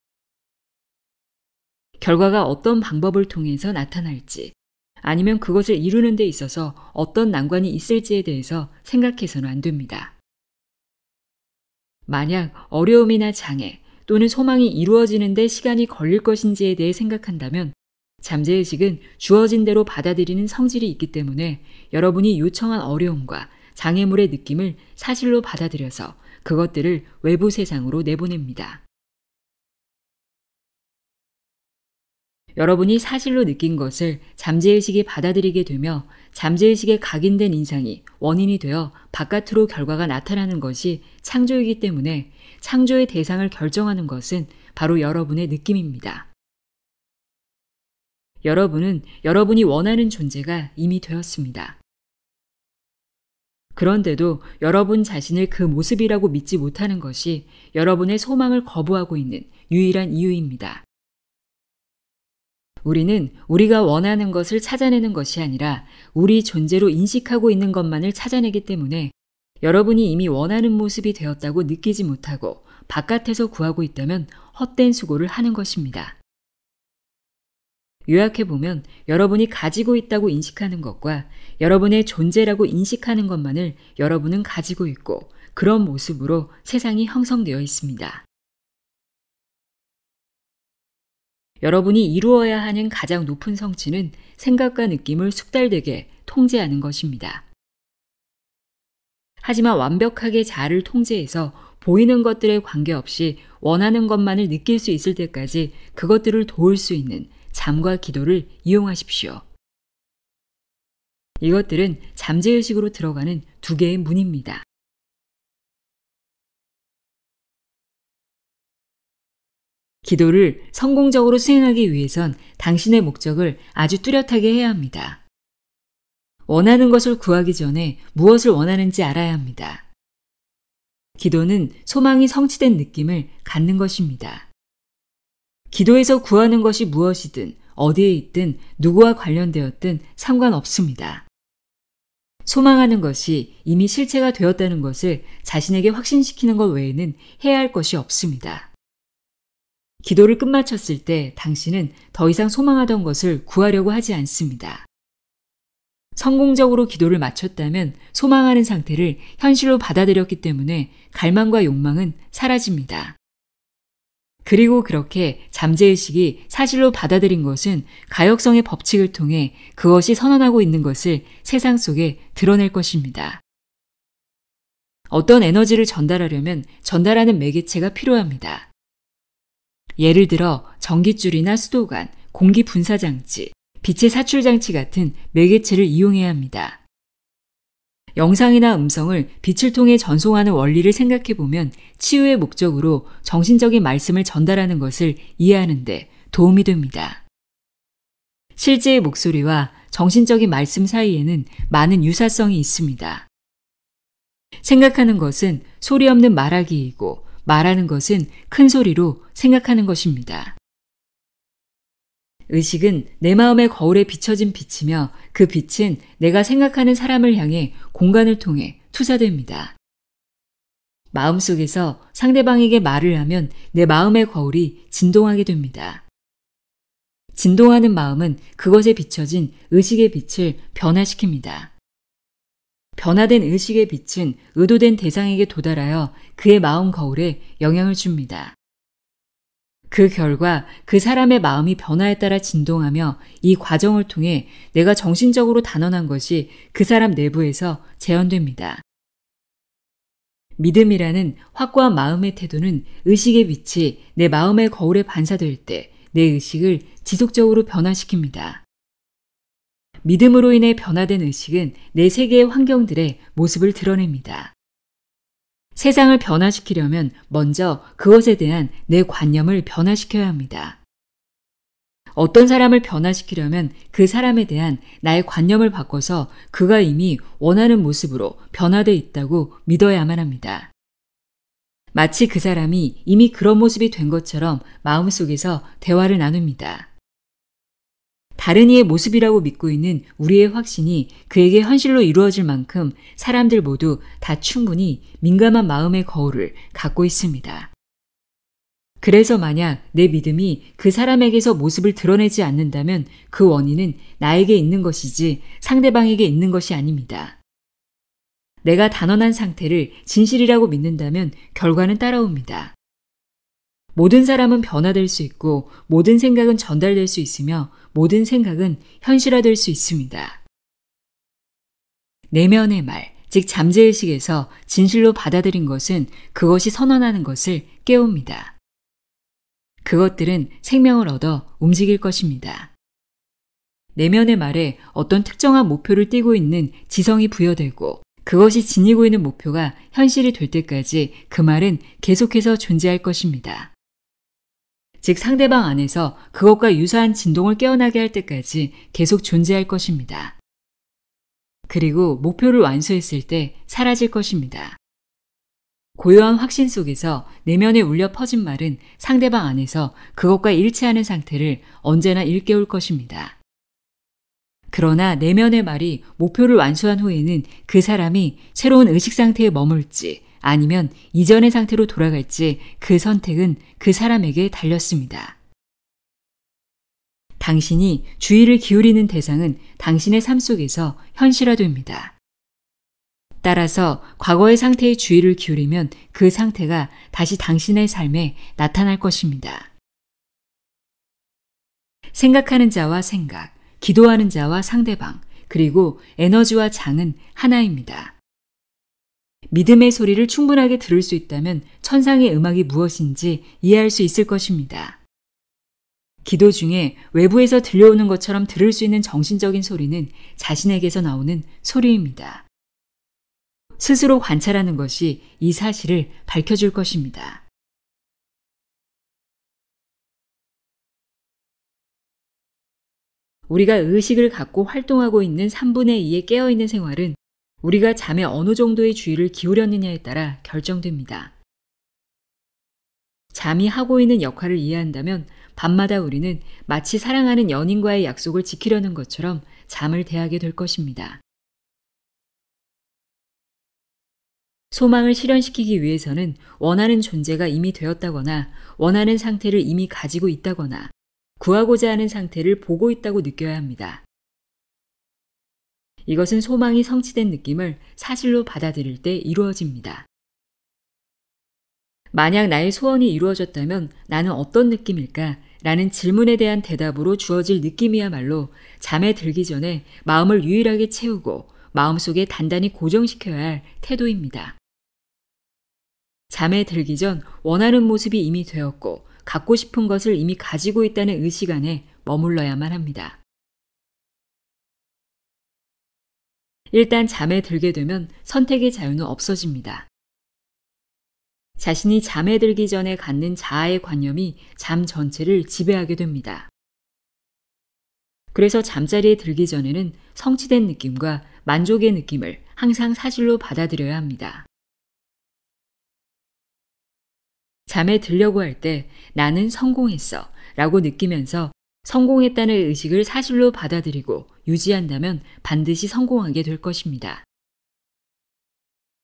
결과가 어떤 방법을 통해서 나타날지, 아니면 그것을 이루는 데 있어서 어떤 난관이 있을지에 대해서 생각해서는 안 됩니다. 만약 어려움이나 장애 또는 소망이 이루어지는 데 시간이 걸릴 것인지에 대해 생각한다면 잠재의식은 주어진 대로 받아들이는 성질이 있기 때문에 여러분이 요청한 어려움과 장애물의 느낌을 사실로 받아들여서 그것들을 외부 세상으로 내보냅니다. 여러분이 사실로 느낀 것을 잠재의식이 받아들이게 되며 잠재의식에 각인된 인상이 원인이 되어 바깥으로 결과가 나타나는 것이 창조이기 때문에 창조의 대상을 결정하는 것은 바로 여러분의 느낌입니다. 여러분은 여러분이 원하는 존재가 이미 되었습니다. 그런데도 여러분 자신을 그 모습이라고 믿지 못하는 것이 여러분의 소망을 거부하고 있는 유일한 이유입니다. 우리는 우리가 원하는 것을 찾아내는 것이 아니라 우리 존재로 인식하고 있는 것만을 찾아내기 때문에 여러분이 이미 원하는 모습이 되었다고 느끼지 못하고 바깥에서 구하고 있다면 헛된 수고를 하는 것입니다. 요약해보면 여러분이 가지고 있다고 인식하는 것과 여러분의 존재라고 인식하는 것만을 여러분은 가지고 있고 그런 모습으로 세상이 형성되어 있습니다. 여러분이 이루어야 하는 가장 높은 성취는 생각과 느낌을 숙달되게 통제하는 것입니다. 하지만 완벽하게 자아를 통제해서 보이는 것들에 관계없이 원하는 것만을 느낄 수 있을 때까지 그것들을 도울 수 있는 잠과 기도를 이용하십시오. 이것들은 잠재의식으로 들어가는 두 개의 문입니다. 기도를 성공적으로 수행하기 위해선 당신의 목적을 아주 뚜렷하게 해야 합니다. 원하는 것을 구하기 전에 무엇을 원하는지 알아야 합니다. 기도는 소망이 성취된 느낌을 갖는 것입니다. 기도에서 구하는 것이 무엇이든 어디에 있든 누구와 관련되었든 상관없습니다. 소망하는 것이 이미 실체가 되었다는 것을 자신에게 확신시키는 것 외에는 해야 할 것이 없습니다. 기도를 끝마쳤을 때 당신은 더 이상 소망하던 것을 구하려고 하지 않습니다. 성공적으로 기도를 마쳤다면 소망하는 상태를 현실로 받아들였기 때문에 갈망과 욕망은 사라집니다. 그리고 그렇게 잠재의식이 사실로 받아들인 것은 가역성의 법칙을 통해 그것이 선언하고 있는 것을 세상 속에 드러낼 것입니다. 어떤 에너지를 전달하려면 전달하는 매개체가 필요합니다. 예를 들어 전깃줄이나 수도관, 공기 분사장치, 빛의 사출장치 같은 매개체를 이용해야 합니다. 영상이나 음성을 빛을 통해 전송하는 원리를 생각해 보면 치유의 목적으로 정신적인 말씀을 전달하는 것을 이해하는 데 도움이 됩니다. 실제의 목소리와 정신적인 말씀 사이에는 많은 유사성이 있습니다. 생각하는 것은 소리 없는 말하기이고 말하는 것은 큰 소리로 생각하는 것입니다. 의식은 내 마음의 거울에 비춰진 빛이며 그 빛은 내가 생각하는 사람을 향해 공간을 통해 투사됩니다. 마음속에서 상대방에게 말을 하면 내 마음의 거울이 진동하게 됩니다. 진동하는 마음은 그것에 비춰진 의식의 빛을 변화시킵니다. 변화된 의식의 빛은 의도된 대상에게 도달하여 그의 마음 거울에 영향을 줍니다. 그 결과 그 사람의 마음이 변화에 따라 진동하며 이 과정을 통해 내가 정신적으로 단언한 것이 그 사람 내부에서 재현됩니다. 믿음이라는 확고한 마음의 태도는 의식의 빛이 내 마음의 거울에 반사될 때 내 의식을 지속적으로 변화시킵니다. 믿음으로 인해 변화된 의식은 내 세계의 환경들의 모습을 드러냅니다. 세상을 변화시키려면 먼저 그것에 대한 내 관념을 변화시켜야 합니다. 어떤 사람을 변화시키려면 그 사람에 대한 나의 관념을 바꿔서 그가 이미 원하는 모습으로 변화되어 있다고 믿어야만 합니다. 마치 그 사람이 이미 그런 모습이 된 것처럼 마음속에서 대화를 나눕니다. 다른 이의 모습이라고 믿고 있는 우리의 확신이 그에게 현실로 이루어질 만큼 사람들 모두 다 충분히 민감한 마음의 거울을 갖고 있습니다. 그래서 만약 내 믿음이 그 사람에게서 모습을 드러내지 않는다면 그 원인은 나에게 있는 것이지 상대방에게 있는 것이 아닙니다. 내가 단언한 상태를 진실이라고 믿는다면 결과는 따라옵니다. 모든 사람은 변화될 수 있고 모든 생각은 전달될 수 있으며 모든 생각은 현실화될 수 있습니다. 내면의 말, 즉 잠재의식에서 진실로 받아들인 것은 그것이 선언하는 것을 깨웁니다. 그것들은 생명을 얻어 움직일 것입니다. 내면의 말에 어떤 특정한 목표를 띠고 있는 지성이 부여되고 그것이 지니고 있는 목표가 현실이 될 때까지 그 말은 계속해서 존재할 것입니다. 즉 상대방 안에서 그것과 유사한 진동을 깨어나게 할 때까지 계속 존재할 것입니다. 그리고 목표를 완수했을 때 사라질 것입니다. 고요한 확신 속에서 내면에 울려 퍼진 말은 상대방 안에서 그것과 일치하는 상태를 언제나 일깨울 것입니다. 그러나 내면의 말이 목표를 완수한 후에는 그 사람이 새로운 의식 상태에 머물지 아니면 이전의 상태로 돌아갈지 그 선택은 그 사람에게 달렸습니다. 당신이 주의를 기울이는 대상은 당신의 삶 속에서 현실화됩니다. 따라서 과거의 상태에 주의를 기울이면 그 상태가 다시 당신의 삶에 나타날 것입니다. 생각하는 자와 생각, 기도하는 자와 상대방, 그리고 에너지와 장은 하나입니다. 믿음의 소리를 충분하게 들을 수 있다면 천상의 음악이 무엇인지 이해할 수 있을 것입니다. 기도 중에 외부에서 들려오는 것처럼 들을 수 있는 정신적인 소리는 자신에게서 나오는 소리입니다. 스스로 관찰하는 것이 이 사실을 밝혀줄 것입니다. 우리가 의식을 갖고 활동하고 있는 3분의 2의 깨어있는 생활은 우리가 잠에 어느 정도의 주의를 기울였느냐에 따라 결정됩니다. 잠이 하고 있는 역할을 이해한다면 밤마다 우리는 마치 사랑하는 연인과의 약속을 지키려는 것처럼 잠을 대하게 될 것입니다. 소망을 실현시키기 위해서는 원하는 존재가 이미 되었다거나 원하는 상태를 이미 가지고 있다거나 구하고자 하는 상태를 보고 있다고 느껴야 합니다. 이것은 소망이 성취된 느낌을 사실로 받아들일 때 이루어집니다. 만약 나의 소원이 이루어졌다면 나는 어떤 느낌일까? 라는 질문에 대한 대답으로 주어질 느낌이야말로 잠에 들기 전에 마음을 유일하게 채우고 마음속에 단단히 고정시켜야 할 태도입니다. 잠에 들기 전 원하는 모습이 이미 되었고 갖고 싶은 것을 이미 가지고 있다는 의식 안에 머물러야만 합니다. 일단 잠에 들게 되면 선택의 자유는 없어집니다. 자신이 잠에 들기 전에 갖는 자아의 관념이 잠 전체를 지배하게 됩니다. 그래서 잠자리에 들기 전에는 성취된 느낌과 만족의 느낌을 항상 사실로 받아들여야 합니다. 잠에 들려고 할 때 나는 성공했어 라고 느끼면서 성공했다는 의식을 사실로 받아들이고 유지한다면 반드시 성공하게 될 것입니다.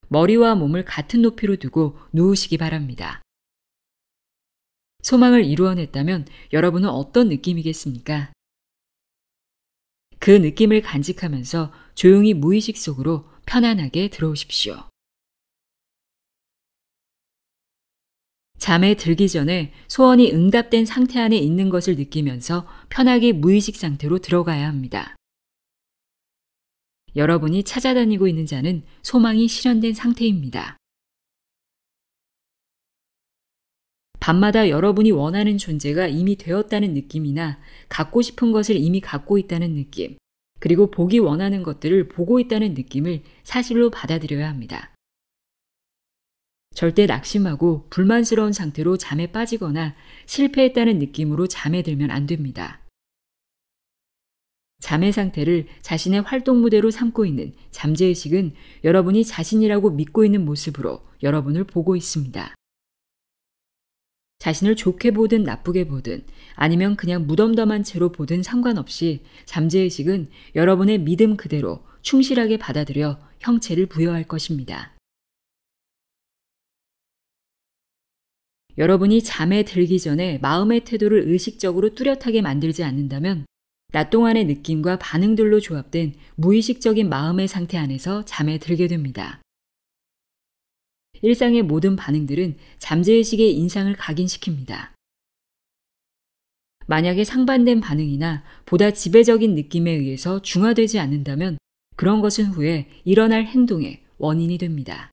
머리와 몸을 같은 높이로 두고 누우시기 바랍니다. 소망을 이루어냈다면 여러분은 어떤 느낌이겠습니까? 그 느낌을 간직하면서 조용히 무의식 속으로 편안하게 들어오십시오. 잠에 들기 전에 소원이 응답된 상태 안에 있는 것을 느끼면서 편하게 무의식 상태로 들어가야 합니다. 여러분이 찾아다니고 있는 자는 소망이 실현된 상태입니다. 밤마다 여러분이 원하는 존재가 이미 되었다는 느낌이나 갖고 싶은 것을 이미 갖고 있다는 느낌, 그리고 보기 원하는 것들을 보고 있다는 느낌을 사실로 받아들여야 합니다. 절대 낙심하고 불만스러운 상태로 잠에 빠지거나 실패했다는 느낌으로 잠에 들면 안 됩니다. 잠의 상태를 자신의 활동 무대로 삼고 있는 잠재의식은 여러분이 자신이라고 믿고 있는 모습으로 여러분을 보고 있습니다. 자신을 좋게 보든 나쁘게 보든 아니면 그냥 무덤덤한 채로 보든 상관없이 잠재의식은 여러분의 믿음 그대로 충실하게 받아들여 형체를 부여할 것입니다. 여러분이 잠에 들기 전에 마음의 태도를 의식적으로 뚜렷하게 만들지 않는다면 낮 동안의 느낌과 반응들로 조합된 무의식적인 마음의 상태 안에서 잠에 들게 됩니다. 일상의 모든 반응들은 잠재의식의 인상을 각인시킵니다. 만약에 상반된 반응이나 보다 지배적인 느낌에 의해서 중화되지 않는다면 그런 것은 후에 일어날 행동의 원인이 됩니다.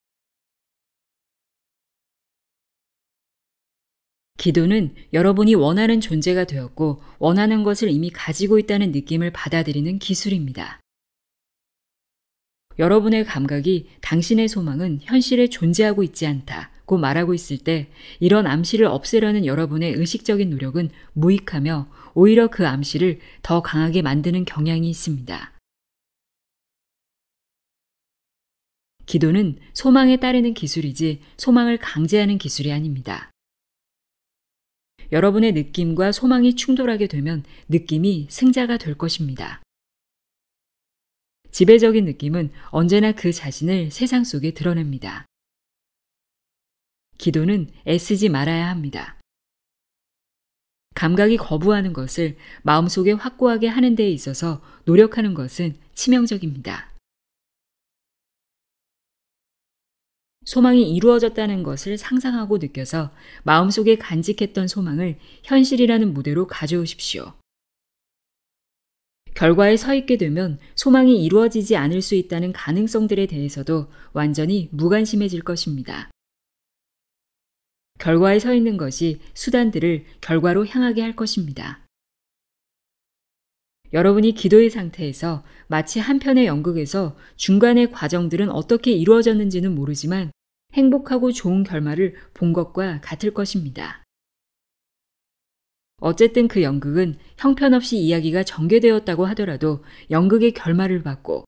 기도는 여러분이 원하는 존재가 되었고 원하는 것을 이미 가지고 있다는 느낌을 받아들이는 기술입니다. 여러분의 감각이 당신의 소망은 현실에 존재하고 있지 않다고 말하고 있을 때 이런 암시를 없애려는 여러분의 의식적인 노력은 무익하며 오히려 그 암시를 더 강하게 만드는 경향이 있습니다. 기도는 소망에 따르는 기술이지 소망을 강제하는 기술이 아닙니다. 여러분의 느낌과 소망이 충돌하게 되면 느낌이 승자가 될 것입니다. 지배적인 느낌은 언제나 그 자신을 세상 속에 드러냅니다. 기도는 애쓰지 말아야 합니다. 감각이 거부하는 것을 마음속에 확고하게 하는 데에 있어서 노력하는 것은 치명적입니다. 소망이 이루어졌다는 것을 상상하고 느껴서 마음속에 간직했던 소망을 현실이라는 무대로 가져오십시오. 결과에 서 있게 되면 소망이 이루어지지 않을 수 있다는 가능성들에 대해서도 완전히 무관심해질 것입니다. 결과에 서 있는 것이 수단들을 결과로 향하게 할 것입니다. 여러분이 기도의 상태에서 마치 한 편의 연극에서 중간의 과정들은 어떻게 이루어졌는지는 모르지만 행복하고 좋은 결말을 본 것과 같을 것입니다. 어쨌든 그 연극은 형편없이 이야기가 전개되었다고 하더라도 연극의 결말을 받고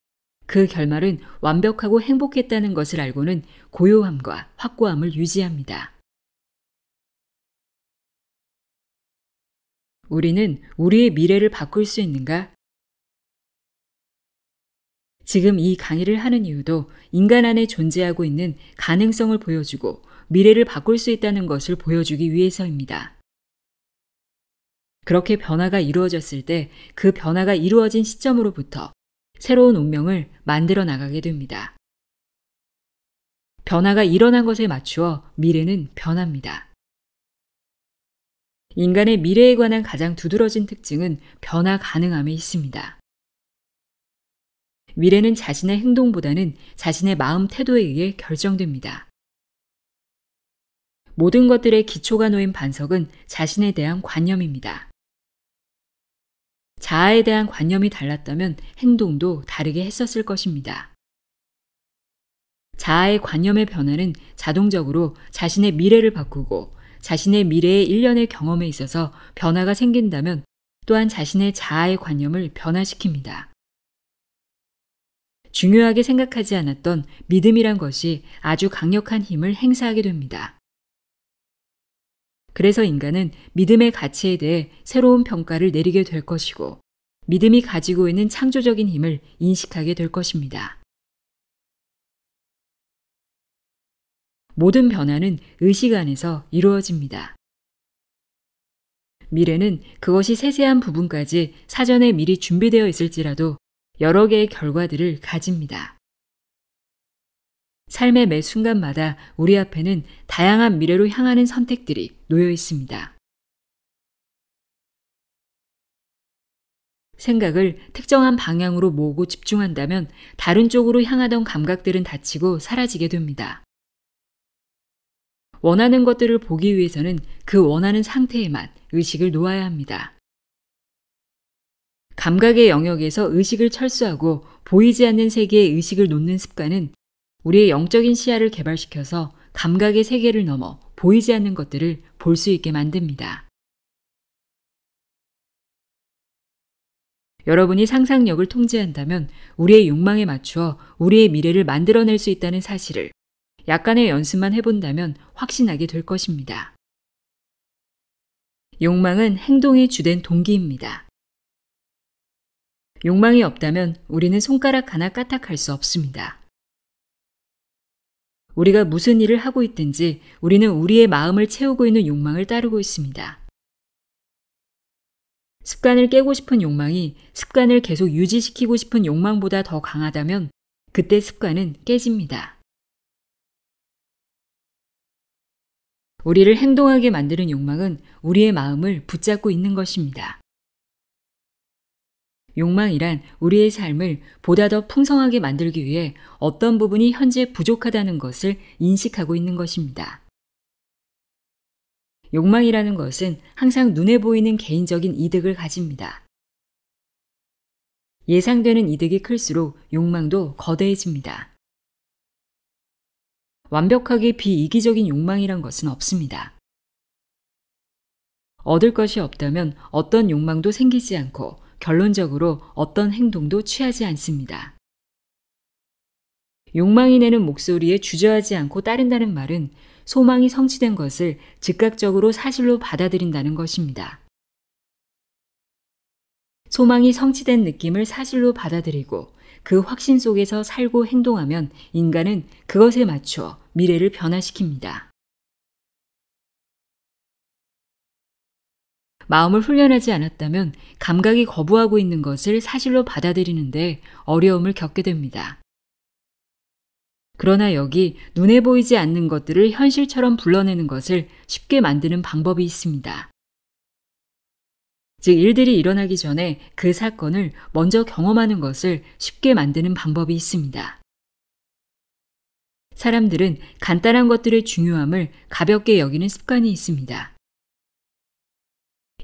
그 결말은 완벽하고 행복했다는 것을 알고는 고요함과 확고함을 유지합니다. 우리는 우리의 미래를 바꿀 수 있는가? 지금 이 강의를 하는 이유도 인간 안에 존재하고 있는 가능성을 보여주고 미래를 바꿀 수 있다는 것을 보여주기 위해서입니다. 그렇게 변화가 이루어졌을 때 그 변화가 이루어진 시점으로부터 새로운 운명을 만들어 나가게 됩니다. 변화가 일어난 것에 맞추어 미래는 변합니다. 인간의 미래에 관한 가장 두드러진 특징은 변화 가능함에 있습니다. 미래는 자신의 행동보다는 자신의 마음 태도에 의해 결정됩니다. 모든 것들의 기초가 놓인 반석은 자신에 대한 관념입니다. 자아에 대한 관념이 달랐다면 행동도 다르게 했었을 것입니다. 자아의 관념의 변화는 자동적으로 자신의 미래를 바꾸고 자신의 미래의 일련의 경험에 있어서 변화가 생긴다면 또한 자신의 자아의 관념을 변화시킵니다. 중요하게 생각하지 않았던 믿음이란 것이 아주 강력한 힘을 행사하게 됩니다. 그래서 인간은 믿음의 가치에 대해 새로운 평가를 내리게 될 것이고 믿음이 가지고 있는 창조적인 힘을 인식하게 될 것입니다. 모든 변화는 의식 안에서 이루어집니다. 미래는 그것이 세세한 부분까지 사전에 미리 준비되어 있을지라도 여러 개의 결과들을 가집니다. 삶의 매 순간마다 우리 앞에는 다양한 미래로 향하는 선택들이 놓여 있습니다. 생각을 특정한 방향으로 모으고 집중한다면 다른 쪽으로 향하던 감각들은 닫히고 사라지게 됩니다. 원하는 것들을 보기 위해서는 그 원하는 상태에만 의식을 놓아야 합니다. 감각의 영역에서 의식을 철수하고 보이지 않는 세계에 의식을 놓는 습관은 우리의 영적인 시야를 개발시켜서 감각의 세계를 넘어 보이지 않는 것들을 볼 수 있게 만듭니다. 여러분이 상상력을 통제한다면 우리의 욕망에 맞추어 우리의 미래를 만들어낼 수 있다는 사실을 약간의 연습만 해본다면 확신하게 될 것입니다. 욕망은 행동의 주된 동기입니다. 욕망이 없다면 우리는 손가락 하나 까딱할 수 없습니다. 우리가 무슨 일을 하고 있든지 우리는 우리의 마음을 채우고 있는 욕망을 따르고 있습니다. 습관을 깨고 싶은 욕망이 습관을 계속 유지시키고 싶은 욕망보다 더 강하다면 그때 습관은 깨집니다. 우리를 행동하게 만드는 욕망은 우리의 마음을 붙잡고 있는 것입니다. 욕망이란 우리의 삶을 보다 더 풍성하게 만들기 위해 어떤 부분이 현재 부족하다는 것을 인식하고 있는 것입니다. 욕망이라는 것은 항상 눈에 보이는 개인적인 이득을 가집니다. 예상되는 이득이 클수록 욕망도 거대해집니다. 완벽하게 비이기적인 욕망이란 것은 없습니다. 얻을 것이 없다면 어떤 욕망도 생기지 않고 결론적으로 어떤 행동도 취하지 않습니다. 욕망이 내는 목소리에 주저하지 않고 따른다는 말은 소망이 성취된 것을 즉각적으로 사실로 받아들인다는 것입니다. 소망이 성취된 느낌을 사실로 받아들이고 그 확신 속에서 살고 행동하면 인간은 그것에 맞춰 미래를 변화시킵니다. 마음을 훈련하지 않았다면 감각이 거부하고 있는 것을 사실로 받아들이는데 어려움을 겪게 됩니다. 그러나 여기 눈에 보이지 않는 것들을 현실처럼 불러내는 것을 쉽게 만드는 방법이 있습니다. 즉, 일들이 일어나기 전에 그 사건을 먼저 경험하는 것을 쉽게 만드는 방법이 있습니다. 사람들은 간단한 것들의 중요함을 가볍게 여기는 습관이 있습니다.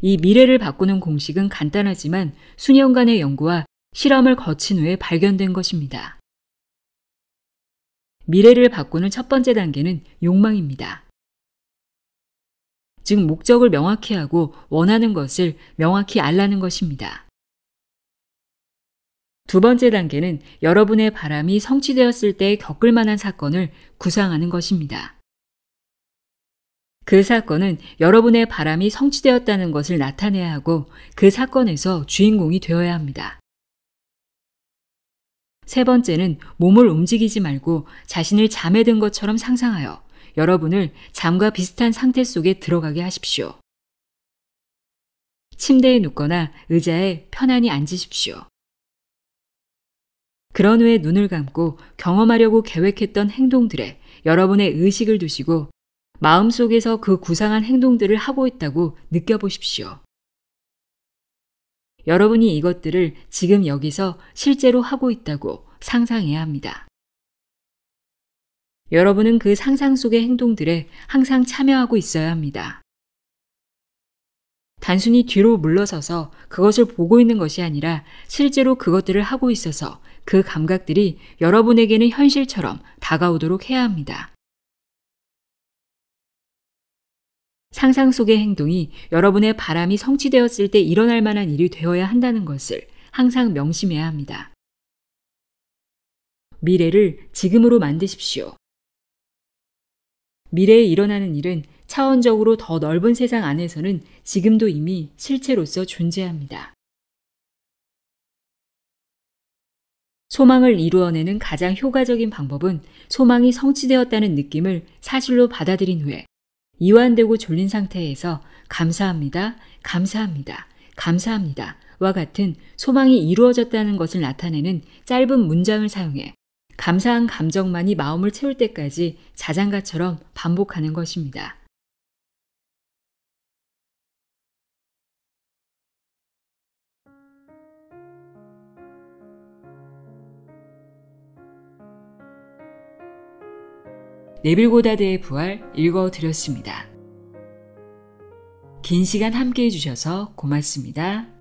이 미래를 바꾸는 공식은 간단하지만 수년간의 연구와 실험을 거친 후에 발견된 것입니다. 미래를 바꾸는 첫 번째 단계는 욕망입니다. 즉, 목적을 명확히 하고 원하는 것을 명확히 알라는 것입니다. 두 번째 단계는 여러분의 바람이 성취되었을 때 겪을 만한 사건을 구상하는 것입니다. 그 사건은 여러분의 바람이 성취되었다는 것을 나타내야 하고 그 사건에서 주인공이 되어야 합니다. 세 번째는 몸을 움직이지 말고 자신을 잠에 든 것처럼 상상하여 여러분을 잠과 비슷한 상태 속에 들어가게 하십시오. 침대에 눕거나 의자에 편안히 앉으십시오. 그런 후에 눈을 감고 경험하려고 계획했던 행동들에 여러분의 의식을 두시고 마음속에서 그 구상한 행동들을 하고 있다고 느껴보십시오. 여러분이 이것들을 지금 여기서 실제로 하고 있다고 상상해야 합니다. 여러분은 그 상상 속의 행동들에 항상 참여하고 있어야 합니다. 단순히 뒤로 물러서서 그것을 보고 있는 것이 아니라 실제로 그것들을 하고 있어서 그 감각들이 여러분에게는 현실처럼 다가오도록 해야 합니다. 상상 속의 행동이 여러분의 바람이 성취되었을 때 일어날 만한 일이 되어야 한다는 것을 항상 명심해야 합니다. 미래를 지금으로 만드십시오. 미래에 일어나는 일은 차원적으로 더 넓은 세상 안에서는 지금도 이미 실체로서 존재합니다. 소망을 이루어내는 가장 효과적인 방법은 소망이 성취되었다는 느낌을 사실로 받아들인 후에 이완되고 졸린 상태에서 감사합니다, 감사합니다, 감사합니다 와 같은 소망이 이루어졌다는 것을 나타내는 짧은 문장을 사용해 감사한 감정만이 마음을 채울 때까지 자장가처럼 반복하는 것입니다. 네빌 고다드의 부활 읽어드렸습니다. 긴 시간 함께해 주셔서 고맙습니다.